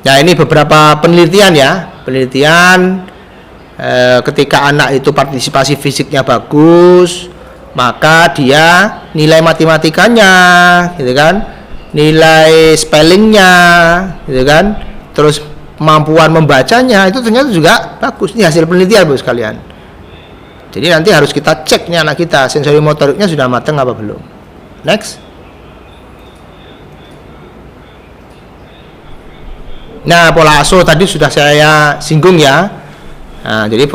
Nah, ini beberapa penelitian ya. Penelitian ketika anak itu partisipasi fisiknya bagus, maka dia nilai matematikanya, gitu kan, nilai spellingnya, gitu kan, terus kemampuan membacanya itu ternyata juga bagus. Ini hasil penelitian, Bu sekalian. Jadi nanti harus kita cek nih anak kita sensori motoriknya sudah matang apa belum. Next. Nah, pola asuh tadi sudah saya singgung ya. Nah, jadi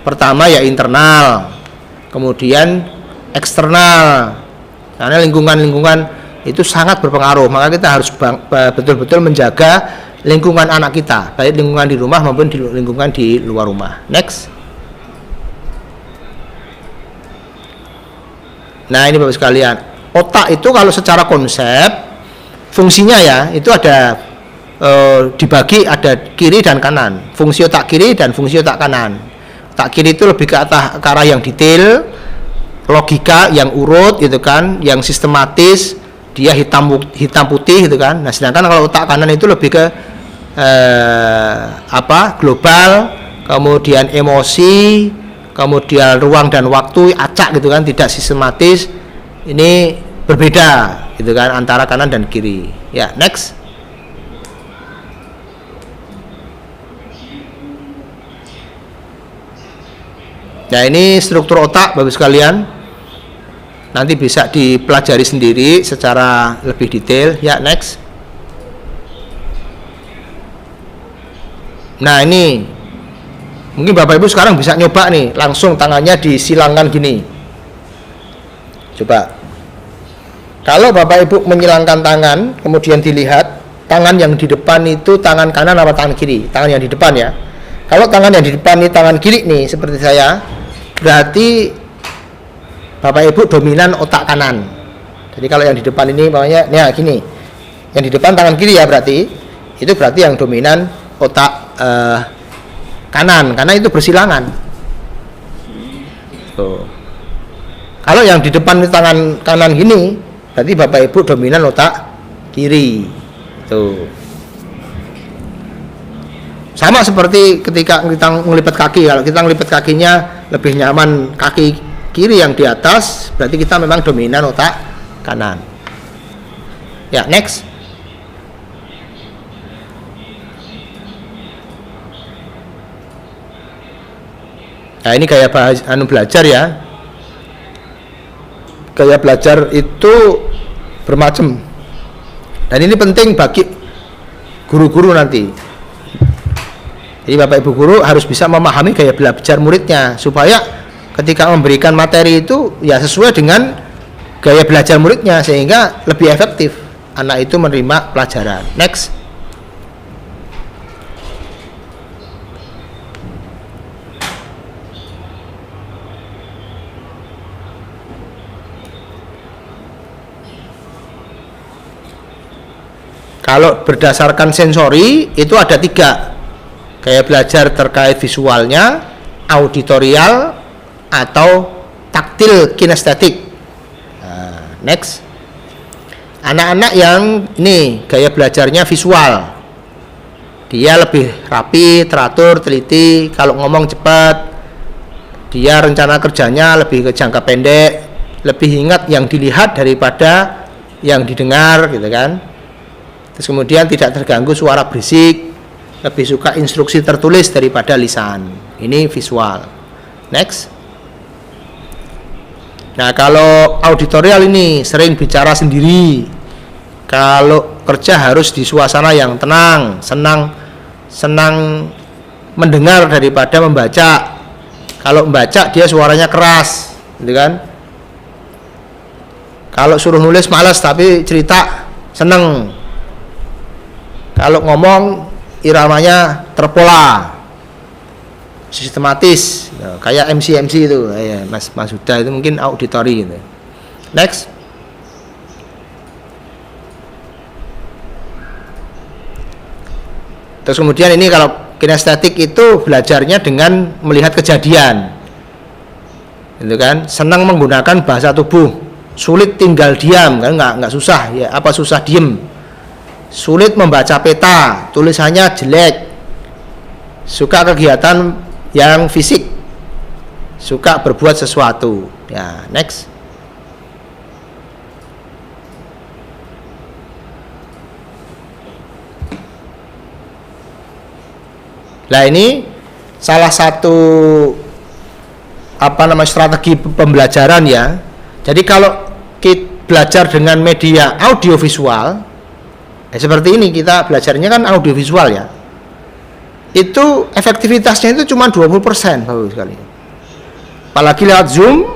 pertama ya internal, kemudian eksternal. Karena lingkungan-lingkungan itu sangat berpengaruh, maka kita harus betul-betul menjaga lingkungan anak kita, baik lingkungan di rumah maupun di lingkungan di luar rumah. Next. Nah, ini Bapak sekalian, otak itu kalau secara konsep fungsinya ya itu ada dibagi, ada kiri dan kanan. Fungsi otak kiri dan fungsi otak kanan. Otak kiri itu lebih ke arah yang detail, logika yang urut gitu kan, yang sistematis, dia hitam putih gitu kan. Nah, sedangkan kalau otak kanan itu lebih ke global, kemudian emosi, kemudian ruang dan waktu, acak gitu kan, tidak sistematis. Ini berbeda gitu kan antara kanan dan kiri. Ya, next. Nah, ini struktur otak Bapak sekalian. Nanti bisa dipelajari sendiri secara lebih detail. Ya, next. Nah, ini mungkin Bapak Ibu sekarang bisa nyoba nih, langsung tangannya disilangkan gini. Coba. Kalau Bapak Ibu menyilangkan tangan, kemudian dilihat tangan yang di depan itu tangan kanan atau tangan kiri? Tangan yang di depan ya. Kalau tangan yang di depan ini tangan kiri nih seperti saya, berarti Bapak Ibu dominan otak kanan. Jadi kalau yang di depan ini makanya ya gini. Yang di depan tangan kiri ya, berarti itu berarti yang dominan otak kanan, karena itu bersilangan. Tuh. Kalau yang di depan tangan kanan gini, berarti Bapak Ibu dominan otak kiri. Tuh. Sama seperti ketika kita ngelipat kaki, kalau kita ngelipat kakinya lebih nyaman kaki kiri yang di atas, berarti kita memang dominan otak kanan. Ya, next. Nah, ini gaya belajar ya. Gaya belajar itu bermacam. Dan ini penting bagi guru-guru nanti. Jadi Bapak Ibu guru harus bisa memahami gaya belajar muridnya supaya ketika memberikan materi itu ya sesuai dengan gaya belajar muridnya sehingga lebih efektif anak itu menerima pelajaran. Next. Kalau berdasarkan sensori itu ada 3 gaya belajar terkait visualnya, auditorial, atau taktil kinestetik. Nah, next. Anak-anak yang ini gaya belajarnya visual, dia lebih rapi, teratur, teliti. Kalau ngomong cepat, dia rencana kerjanya lebih ke jangka pendek, lebih ingat yang dilihat daripada yang didengar gitu kan. Terus kemudian tidak terganggu suara berisik, lebih suka instruksi tertulis daripada lisan. Ini visual. Next. Nah, kalau auditorial ini sering bicara sendiri. Kalau kerja harus di suasana yang tenang, senang mendengar daripada membaca. Kalau membaca dia suaranya keras, gitu kan? Kalau suruh nulis malas tapi cerita seneng. Kalau ngomong iramanya terpola, sistematis, kayak MC itu, ya, Mas Huda itu mungkin auditori gitu. Next. Terus kemudian ini kalau kinestetik itu belajarnya dengan melihat kejadian, gitu kan? Senang menggunakan bahasa tubuh, sulit tinggal diam, kan nggak susah ya? Apa susah diem? sulit membaca peta, tulisannya jelek, suka kegiatan yang fisik, suka berbuat sesuatu. Ya, next. Nah, ini salah satu strategi pembelajaran ya. Jadi kalau kita belajar dengan media audiovisual, seperti ini kita belajarnya kan audiovisual ya. Itu efektivitasnya itu cuma 20%, Bapak Ibu sekalian. Apalagi lewat Zoom,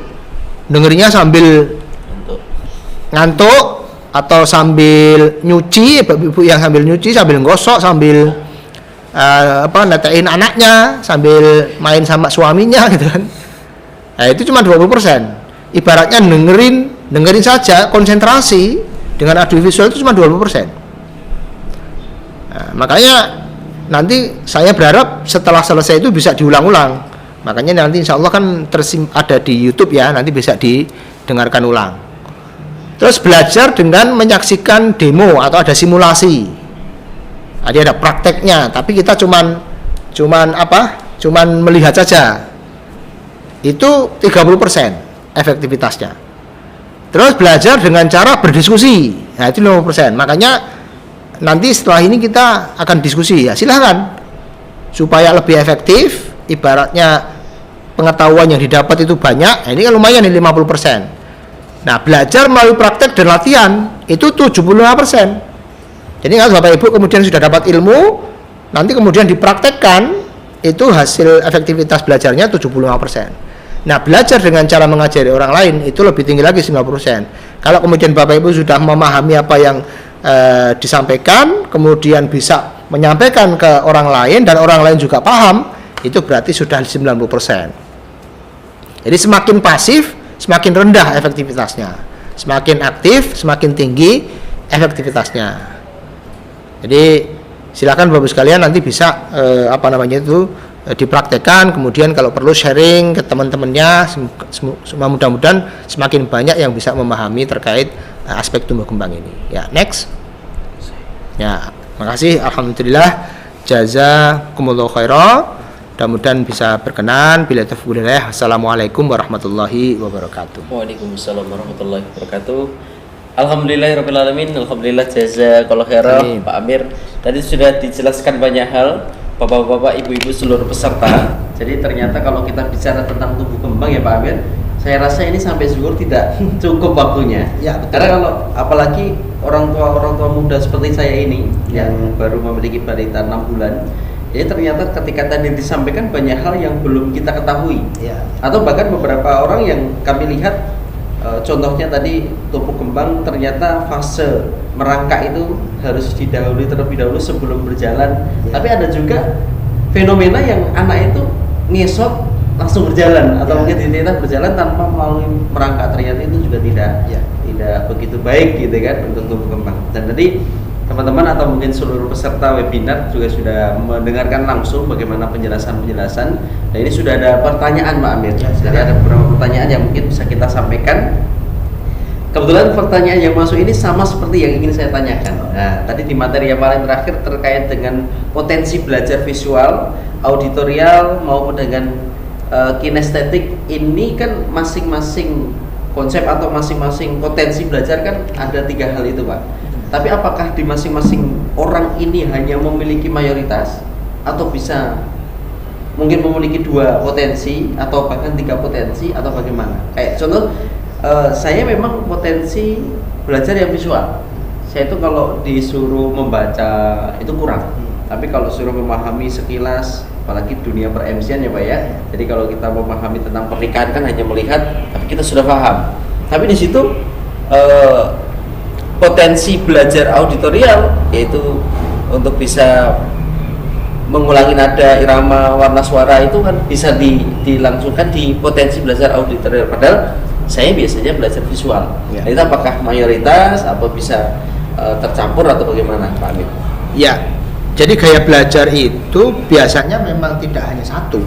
dengerinya sambil ngantuk atau sambil nyuci, Bapak Ibu yang sambil nyuci, sambil gosok, sambil netein anaknya, sambil main sama suaminya gitu kan. Nah, itu cuma 20%. Ibaratnya dengerin saja, konsentrasi dengan audiovisual itu cuma 20%. Nah, makanya nanti saya berharap setelah selesai itu bisa diulang-ulang. Makanya nanti insya Allah kan ada di YouTube ya, nanti bisa didengarkan ulang. Terus belajar dengan menyaksikan demo atau ada simulasi. Jadi ada prakteknya, tapi kita cuman melihat saja. Itu 30% efektivitasnya. Terus belajar dengan cara berdiskusi. Nah, itu 50%. Makanya nanti setelah ini kita akan diskusi ya. Silahkan. Supaya lebih efektif, ibaratnya pengetahuan yang didapat itu banyak. Nah, ini kan lumayan nih 50%. Nah, belajar melalui praktek dan latihan itu 75%. Jadi kalau Bapak Ibu kemudian sudah dapat ilmu, nanti kemudian dipraktekkan, itu hasil efektivitas belajarnya 75%. Nah, belajar dengan cara mengajari orang lain itu lebih tinggi lagi 90%. Kalau kemudian Bapak Ibu sudah memahami apa yang disampaikan, kemudian bisa menyampaikan ke orang lain dan orang lain juga paham, itu berarti sudah 90%. Jadi semakin pasif, semakin rendah efektivitasnya. Semakin aktif, semakin tinggi efektivitasnya. Jadi silakan Bapak sekalian nanti bisa dipraktekkan, kemudian kalau perlu sharing ke teman-temannya. Mudah-mudahan semakin banyak yang bisa memahami terkait aspek tumbuh kembang ini. Ya, next. Ya, makasih. Alhamdulillah. Jazakumullahu khairan. Mudah-mudahan bisa berkenan. Bila taufiq hidayah. Assalamualaikum warahmatullahi wabarakatuh. Waalaikumsalam warahmatullahi wabarakatuh. Alhamdulillahirrahmanirrahim. Alhamdulillah jazakallahu khairan Pak Amir. Tadi sudah dijelaskan banyak hal, Bapak-bapak, ibu-ibu seluruh peserta. Jadi ternyata kalau kita bicara tentang tumbuh kembang ya Pak Amir, saya rasa ini sampai zuhur tidak cukup waktunya. Ya, betul. Karena kalau apalagi orang tua muda seperti saya ini yang baru memiliki balita 6 bulan, jadi ternyata ketika tadi disampaikan banyak hal yang belum kita ketahui. Ya. Atau bahkan beberapa orang yang kami lihat, contohnya tadi tumbuh kembang ternyata fase merangkak itu harus didahului terlebih dahulu sebelum berjalan. Ya. Tapi ada juga fenomena yang anak itu ngesot langsung berjalan atau mungkin ternyata berjalan tanpa melalui merangkak. Ternyata itu juga tidak begitu baik gitu kan untuk tumbuh kembang. Dan tadi teman-teman atau mungkin seluruh peserta webinar juga sudah mendengarkan langsung bagaimana penjelasan-penjelasan. Nah, ini sudah ada pertanyaan Pak Amir. Jadi ada beberapa pertanyaan yang mungkin bisa kita sampaikan. Kebetulan pertanyaan yang masuk ini sama seperti yang ingin saya tanyakan. Nah, tadi di materi yang paling terakhir terkait dengan potensi belajar visual, auditorial maupun dengan kinestetik. Ini kan masing-masing konsep atau masing-masing potensi belajar kan ada 3 hal itu Pak. Tapi apakah di masing-masing orang ini hanya memiliki mayoritas atau bisa mungkin memiliki 2 potensi atau bahkan 3 potensi atau bagaimana? Kayak contoh, saya memang potensi belajar yang visual. Saya itu kalau disuruh membaca itu kurang. Tapi kalau suruh memahami sekilas, apalagi dunia per-MC-an ya Pak ya. Jadi kalau kita memahami tentang pernikahan kan hanya melihat, tapi kita sudah paham. Tapi di situ potensi belajar auditorial yaitu untuk bisa mengulangi nada, irama, warna suara itu kan bisa dilangsungkan di potensi belajar auditorial. Padahal saya biasanya belajar visual. Ya. Itu apakah mayoritas atau bisa tercampur atau bagaimana Pak Amir? Ya, jadi gaya belajar itu biasanya memang tidak hanya satu.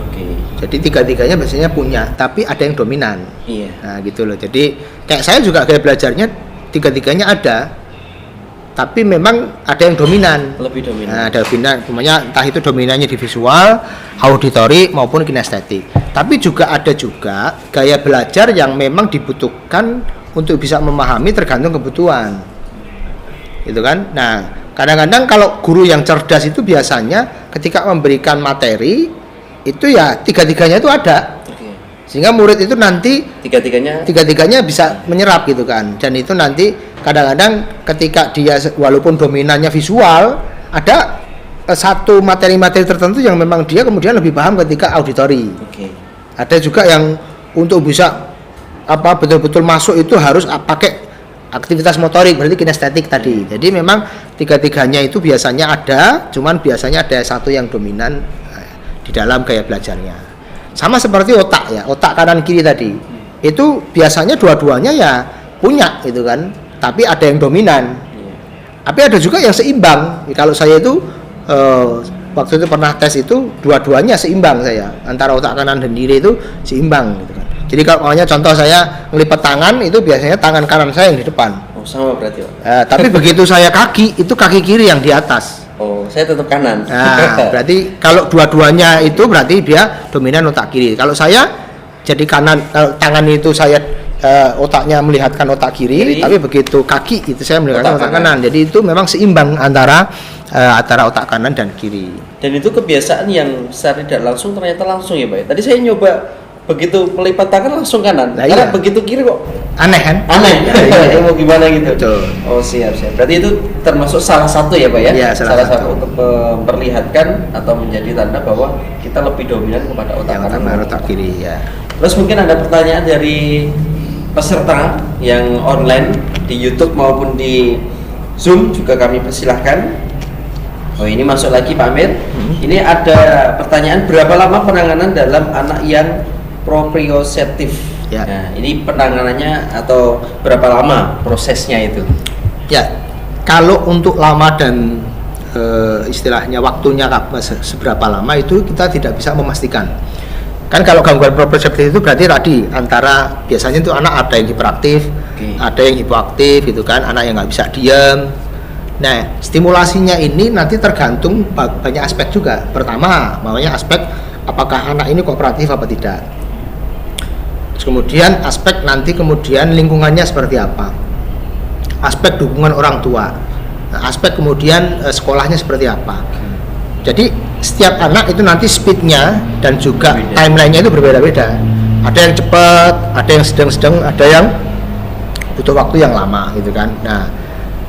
Oke. Jadi 3-3-nya biasanya punya, tapi ada yang dominan. Iya. Nah gitu loh. Jadi kayak saya juga gaya belajarnya 3-3-nya ada. tapi memang ada yang dominan. Lebih dominan. Nah, ada dominan, namanya entah itu dominannya di visual, auditori maupun kinestetik. Tapi juga ada gaya belajar yang memang dibutuhkan untuk bisa memahami tergantung kebutuhan. Gitu kan? Nah, kadang-kadang kalau guru yang cerdas itu biasanya ketika memberikan materi itu ya tiga-tiganya itu ada. Sehingga murid itu nanti tiga-tiganya bisa menyerap gitu kan. Dan itu nanti kadang-kadang ketika dia walaupun dominannya visual, ada satu materi-materi tertentu yang memang dia kemudian lebih paham ketika auditori. Ada juga yang untuk bisa betul-betul masuk itu harus pakai aktivitas motorik, berarti kinestetik tadi. Jadi memang tiga-tiganya itu biasanya ada, cuman biasanya ada satu yang dominan di dalam gaya belajarnya. Sama seperti otak ya, otak kanan kiri tadi. Itu biasanya dua-duanya ya punya gitu kan, tapi ada yang dominan. Tapi ada juga yang seimbang. Kalau saya itu waktu itu pernah tes itu dua-duanya seimbang saya, antara otak kanan dan kiri itu seimbang gitu kan. Jadi kalau makanya contoh saya ngelipat tangan itu biasanya tangan kanan saya yang di depan. Oh, sama berarti, Pak. Tapi begitu saya kaki itu kaki kiri yang di atas. Oh, saya tetap kanan. Nah, berarti kalau dua-duanya itu berarti dia dominan otak kiri. Kalau saya jadi kanan, tangan itu saya otaknya melihatkan otak kiri, tapi begitu kaki itu saya melihatkan otak kanan. Jadi itu memang seimbang antara otak kanan dan kiri. Dan itu kebiasaan yang secara tidak langsung ternyata langsung ya, Pak. Tadi saya nyoba begitu melipat tangan langsung kanan. Nah, karena iya. begitu kiri kok Aneh kan? aneh. Iya. Mau gimana gitu. Betul. Oh, siap. Berarti itu termasuk salah satu ya, Pak ya? Iya, salah satu untuk memperlihatkan atau menjadi tanda bahwa kita lebih dominan kepada otak kanan dan otak kiri ya. Terus mungkin ada pertanyaan dari peserta yang online di YouTube maupun di Zoom juga kami persilahkan. Oh, ini masuk lagi Pak Amir. Ini ada pertanyaan, berapa lama penanganan dalam anak yang proprioceptif? Ya. Nah, ini penanganannya atau berapa lama prosesnya itu? Ya, kalau untuk lama dan istilahnya waktunya seberapa lama itu kita tidak bisa memastikan. Kan kalau gangguan proprioceptif itu berarti tadi antara biasanya itu anak ada yang hiperaktif, ada yang hipoaktif gitu kan, anak yang nggak bisa diam. Nah, stimulasinya ini nanti tergantung banyak aspek juga. Pertama, namanya aspek apakah anak ini kooperatif apa tidak. Terus kemudian aspek nanti kemudian lingkungannya seperti apa. Aspek dukungan orang tua. Nah, aspek kemudian sekolahnya seperti apa. Jadi setiap anak itu nanti speednya dan juga timelinenya itu berbeda-beda. Ada yang cepat, ada yang sedang-sedang, ada yang butuh waktu yang lama gitu kan. Nah,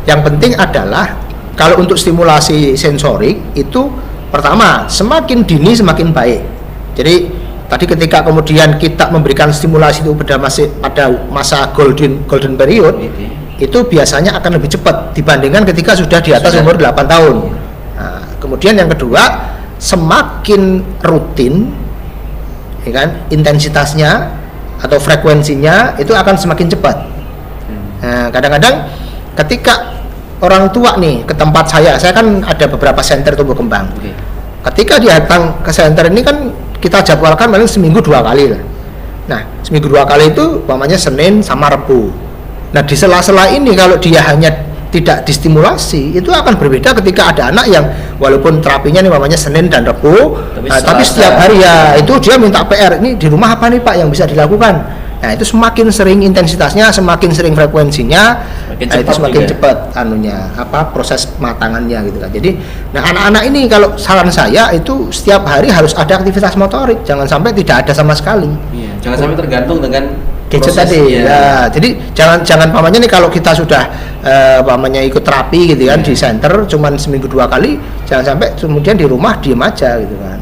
yang penting adalah kalau untuk stimulasi sensorik itu pertama semakin dini semakin baik. Jadi tadi ketika kemudian kita memberikan stimulasi itu pada masa golden period itu biasanya akan lebih cepat dibandingkan ketika sudah di atas umur 8 tahun. Nah, kemudian yang kedua semakin rutin ya kan, intensitasnya atau frekuensinya itu akan semakin cepat. Nah, kadang-kadang ketika orang tua nih ke tempat saya kan ada beberapa center tumbuh kembang. Ketika dia datang ke center ini kan kita jadwalkan paling seminggu 2 kali lah. Nah, seminggu 2 kali itu umpamanya Senin sama Rabu. Nah, di sela-sela ini kalau dia hanya tidak distimulasi itu akan berbeda ketika ada anak yang walaupun terapinya nih umpamanya Senin dan Rabu, tapi setiap hari ya itu dia minta PR, ini di rumah apa nih Pak yang bisa dilakukan. Nah, itu semakin sering intensitasnya, semakin sering frekuensinya, itu semakin cepat proses pematangannya gitu kan. Jadi, nah anak-anak ini kalau saran saya itu setiap hari harus ada aktivitas motorik, jangan sampai tidak ada sama sekali. Iya, jangan sampai tergantung dengan gadget tadi. Ya, jadi jangan pamannya nih kalau kita sudah pamannya ikut terapi gitu kan di center cuman seminggu 2 kali, jangan sampai kemudian di rumah diem aja gitu kan.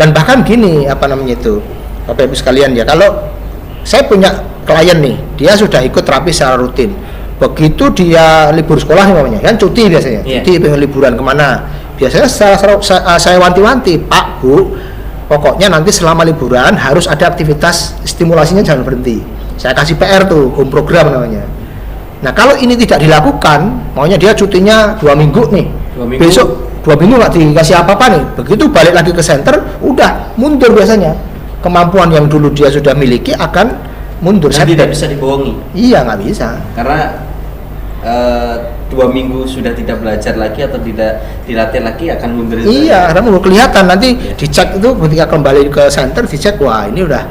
Dan bahkan gini Bapak Ibu sekalian ya, kalau saya punya klien nih, dia sudah ikut terapi secara rutin. Begitu dia libur sekolah nih kan cuti biasanya, cuti pengen liburan kemana? Biasanya saya wanti-wanti, Pak Bu, pokoknya nanti selama liburan harus ada aktivitas stimulasinya, jangan berhenti. Saya kasih PR tuh, home program namanya. Nah kalau ini tidak dilakukan, maunya dia cutinya 2 minggu nih, besok 2 minggu nggak dikasih apa-apa nih, begitu balik lagi ke center, udah mundur biasanya. Kemampuan yang dulu dia sudah miliki akan mundur. Dan tidak bisa dibohongi. Iya, nggak bisa. Karena 2 2 minggu sudah tidak belajar lagi atau tidak dilatih lagi akan menderita. Iya, karena mau kelihatan nanti dicek itu ketika kembali ke center dicek, wah ini udah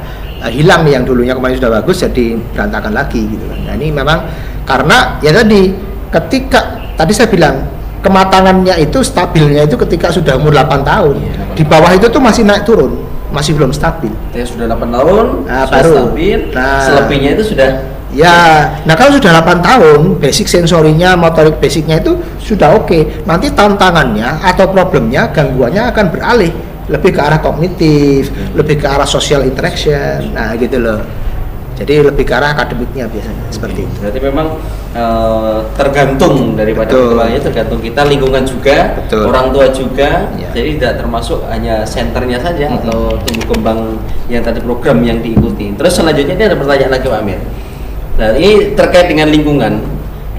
hilang nih yang dulunya kemarin sudah bagus jadi berantakan lagi gitu kan. Nah ini memang karena ya tadi ketika tadi saya bilang kematangannya itu stabilnya itu ketika sudah umur 8 tahun. Di bawah itu tuh masih naik turun, masih belum stabil. Ya sudah 8 tahun, Nah, sudah baru. stabil, Nah. selebihnya itu sudah Ya, nah kalau sudah 8 tahun, basic sensorinya, motorik basicnya itu sudah oke. Nanti tantangannya atau problemnya, gangguannya akan beralih lebih ke arah kognitif, lebih ke arah social interaction. Nah, gitu loh. Jadi lebih ke arah akademiknya biasanya seperti itu. Berarti memang tergantung daripada Betul. perkembangannya, tergantung kita, lingkungan juga, Betul. orang tua juga. Ya. Jadi tidak termasuk hanya senternya saja atau tumbuh kembang yang tadi program yang diikuti. Terus selanjutnya ini ada pertanyaan lagi Pak Amir. Nah ini terkait dengan lingkungan.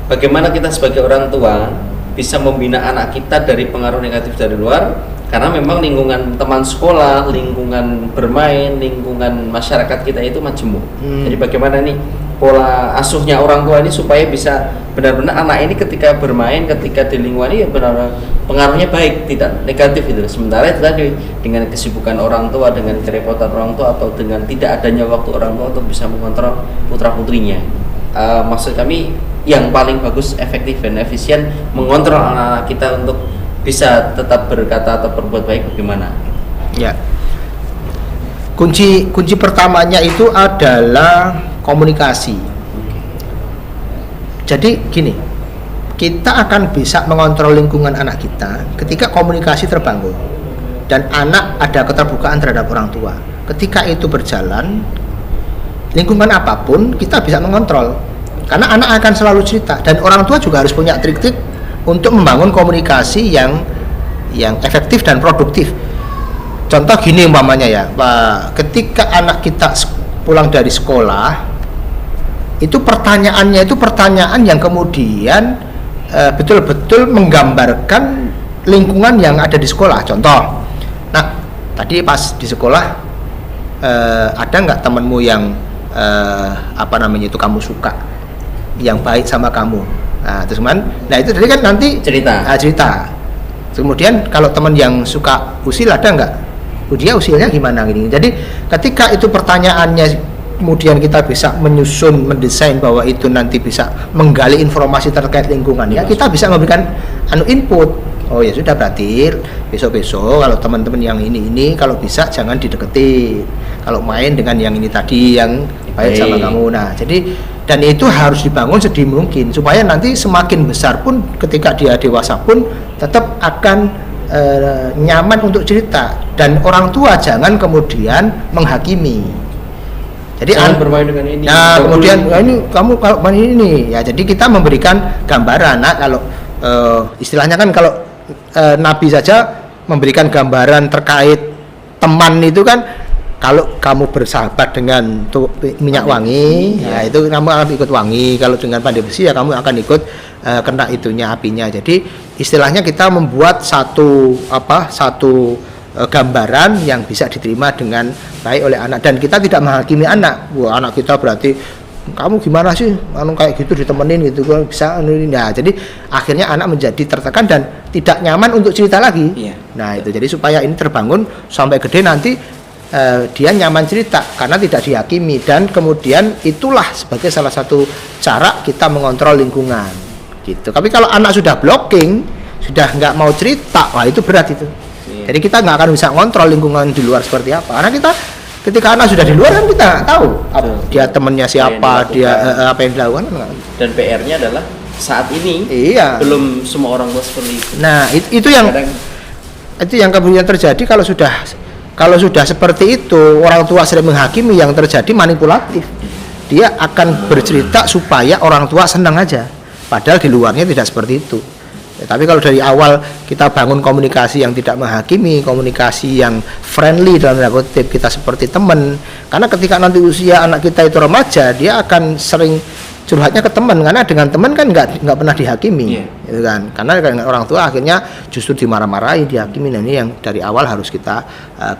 Bagaimana kita sebagai orang tua bisa membina anak kita dari pengaruh negatif dari luar? Karena memang lingkungan teman sekolah, lingkungan bermain, lingkungan masyarakat kita itu majemuk. Jadi bagaimana nih pola asuhnya orang tua ini supaya bisa benar-benar anak ini ketika bermain, ketika di lingkungan ini benar-benar pengaruhnya baik, tidak negatif itu. Sementara itu tadi dengan kesibukan orang tua, dengan kerepotan orang tua atau dengan tidak adanya waktu orang tua untuk bisa mengontrol putra putrinya. Maksud kami yang paling bagus, efektif dan efisien mengontrol anak-anak kita untuk bisa tetap berkata atau berbuat baik bagaimana? Ya. Kunci pertamanya itu adalah komunikasi. Jadi gini, kita akan bisa mengontrol lingkungan anak kita ketika komunikasi terbangun dan anak ada keterbukaan terhadap orang tua. Ketika itu berjalan, lingkungan apapun kita bisa mengontrol. Karena anak akan selalu cerita dan orang tua juga harus punya trik-trik untuk membangun komunikasi yang efektif dan produktif. Contoh gini umpamanya ya, ketika anak kita pulang dari sekolah, itu pertanyaannya itu pertanyaan yang kemudian betul-betul menggambarkan lingkungan yang ada di sekolah. Contoh, nah tadi pas di sekolah ada nggak temanmu yang itu kamu suka, yang baik sama kamu? Nah terus nah itu tadi kan nanti cerita. Kemudian kalau teman yang suka usil ada nggak? Dia usilnya gimana gini. Jadi ketika itu pertanyaannya kemudian kita bisa menyusun, mendesain bahwa itu nanti bisa menggali informasi terkait lingkungan ya, kita bisa memberikan input. Oh ya sudah, berarti besok-besok kalau teman-teman yang ini kalau bisa jangan dideketin. Kalau main dengan yang ini tadi yang baik sama kamu. Nah, jadi dan itu harus dibangun sedini mungkin supaya nanti semakin besar pun ketika dia dewasa pun tetap akan nyaman untuk cerita, dan orang tua jangan kemudian menghakimi. Jadi bermain dengan ini. Nah, kemudian ini kamu kalau main ini ya, jadi kita memberikan gambaran. Nah, kalau istilahnya kan kalau Nabi saja memberikan gambaran terkait teman itu kan, kalau kamu bersahabat dengan minyak wangi, ya itu kamu akan ikut wangi. Kalau dengan pandai besi ya kamu akan ikut kena itunya apinya. Jadi istilahnya kita membuat satu gambaran yang bisa diterima dengan baik oleh anak, dan kita tidak menghakimi anak. Wah, anak kita berarti kamu gimana sih kayak gitu ditemenin gitu kan bisa. Nah, jadi akhirnya anak menjadi tertekan dan tidak nyaman untuk cerita lagi. Nah, itu jadi supaya ini terbangun sampai gede nanti dia nyaman cerita karena tidak dihakimi, dan kemudian itulah sebagai salah satu cara kita mengontrol lingkungan gitu. Tapi kalau anak sudah blocking, sudah nggak mau cerita, wah itu berat itu. Jadi kita nggak akan bisa ngontrol lingkungan di luar seperti apa. Karena kita ketika anak sudah di luar kan kita nggak tahu dia temennya siapa, dia apa yang dilakukan. Dan PR-nya adalah saat ini belum semua orang tua seperti itu. Nah itu yang kemudian terjadi kalau sudah seperti itu, orang tua sering menghakimi, yang terjadi manipulatif. Dia akan bercerita supaya orang tua senang aja, padahal di luarnya tidak seperti itu. Tapi kalau dari awal kita bangun komunikasi yang tidak menghakimi, komunikasi yang friendly dalam tanda kutip, kita seperti teman. Karena ketika nanti usia anak kita itu remaja, dia akan sering curhatnya ke teman, karena dengan teman kan nggak pernah dihakimi, gitu kan? Karena dengan orang tua akhirnya justru dimarah-marahi, dihakimi. Nah, ini yang dari awal harus kita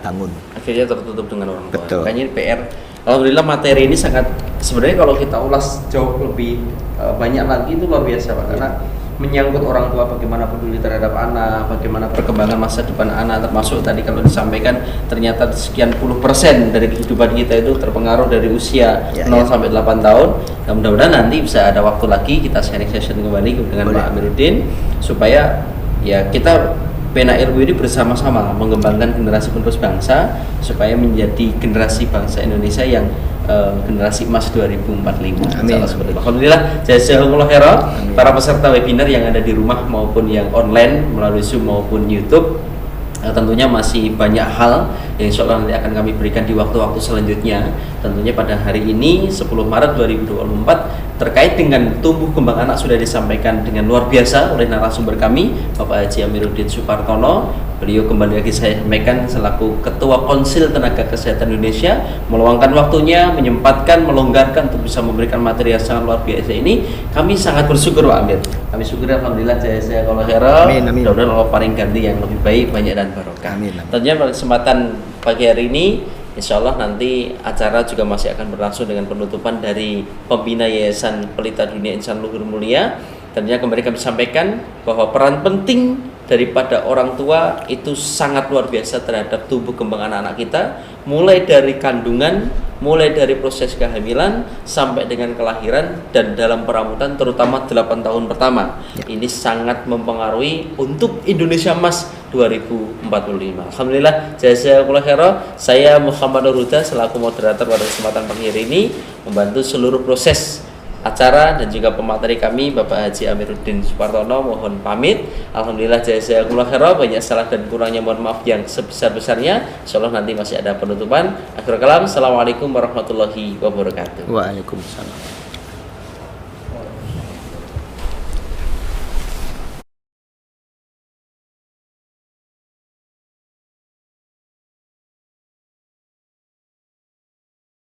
bangun. Akhirnya tertutup dengan orang tua. Betul. Makanya PR. Alhamdulillah materi ini sangat, sebenarnya kalau kita ulas jauh lebih banyak lagi itu luar biasa Pak, karena menyangkut orang tua bagaimana peduli terhadap anak, bagaimana perkembangan masa depan anak, termasuk tadi kalau disampaikan ternyata sekian puluh persen dari kehidupan kita itu terpengaruh dari usia 0 sampai 8 tahun. Nah, mudah-mudahan nanti bisa ada waktu lagi kita sharing session kembali dengan Pak Amiruddin supaya ya kita Pena Ilmu ini bersama-sama mengembangkan generasi penerus bangsa supaya menjadi generasi bangsa Indonesia yang generasi emas 2045. Amin. Alhamdulillah, jazakumullah khairan para peserta webinar yang ada di rumah maupun yang online melalui Zoom maupun YouTube. Tentunya masih banyak hal yang insya Allah nanti akan kami berikan di waktu-waktu selanjutnya. Tentunya pada hari ini 10 Maret 2024 terkait dengan tumbuh kembang anak sudah disampaikan dengan luar biasa oleh narasumber kami Bapak Haji Amiruddin Supartono. Beliau kembali lagi saya sampaikan selaku Ketua Konsil Tenaga Kesehatan Indonesia meluangkan waktunya, menyempatkan, melonggarkan untuk bisa memberikan materi yang sangat luar biasa ini. Kami sangat bersyukur Pak Amir. Kami syukur alhamdulillah jazakallahu khairan. Mudah-mudahan Allah paling ganti yang lebih baik, banyak dan barokah. Amin. Tentunya pada kesempatan pagi hari ini insya Allah nanti acara juga masih akan berlangsung dengan penutupan dari pembina Yayasan Pelita Dunia Insan Luhur Mulia. Tentunya kembali kami sampaikan bahwa peran penting daripada orang tua itu sangat luar biasa terhadap tumbuh kembang anak-anak kita, mulai dari kandungan, mulai dari proses kehamilan sampai dengan kelahiran dan dalam perawatan terutama 8 tahun pertama. Ini sangat mempengaruhi untuk Indonesia Emas 2045. Alhamdulillah, jazakumullah khairan. Saya Muhammad Nur Huda selaku moderator pada kesempatan pagi hari ini membantu seluruh proses acara dan juga pemateri kami Bapak Haji Amiruddin Supartono mohon pamit. Alhamdulillah jazakumullah khairan, banyak salah dan kurangnya mohon maaf yang sebesar-besarnya. Insyaallah nanti masih ada penutupan. Akhirul kalam, assalamualaikum warahmatullahi wabarakatuh. Waalaikumsalam.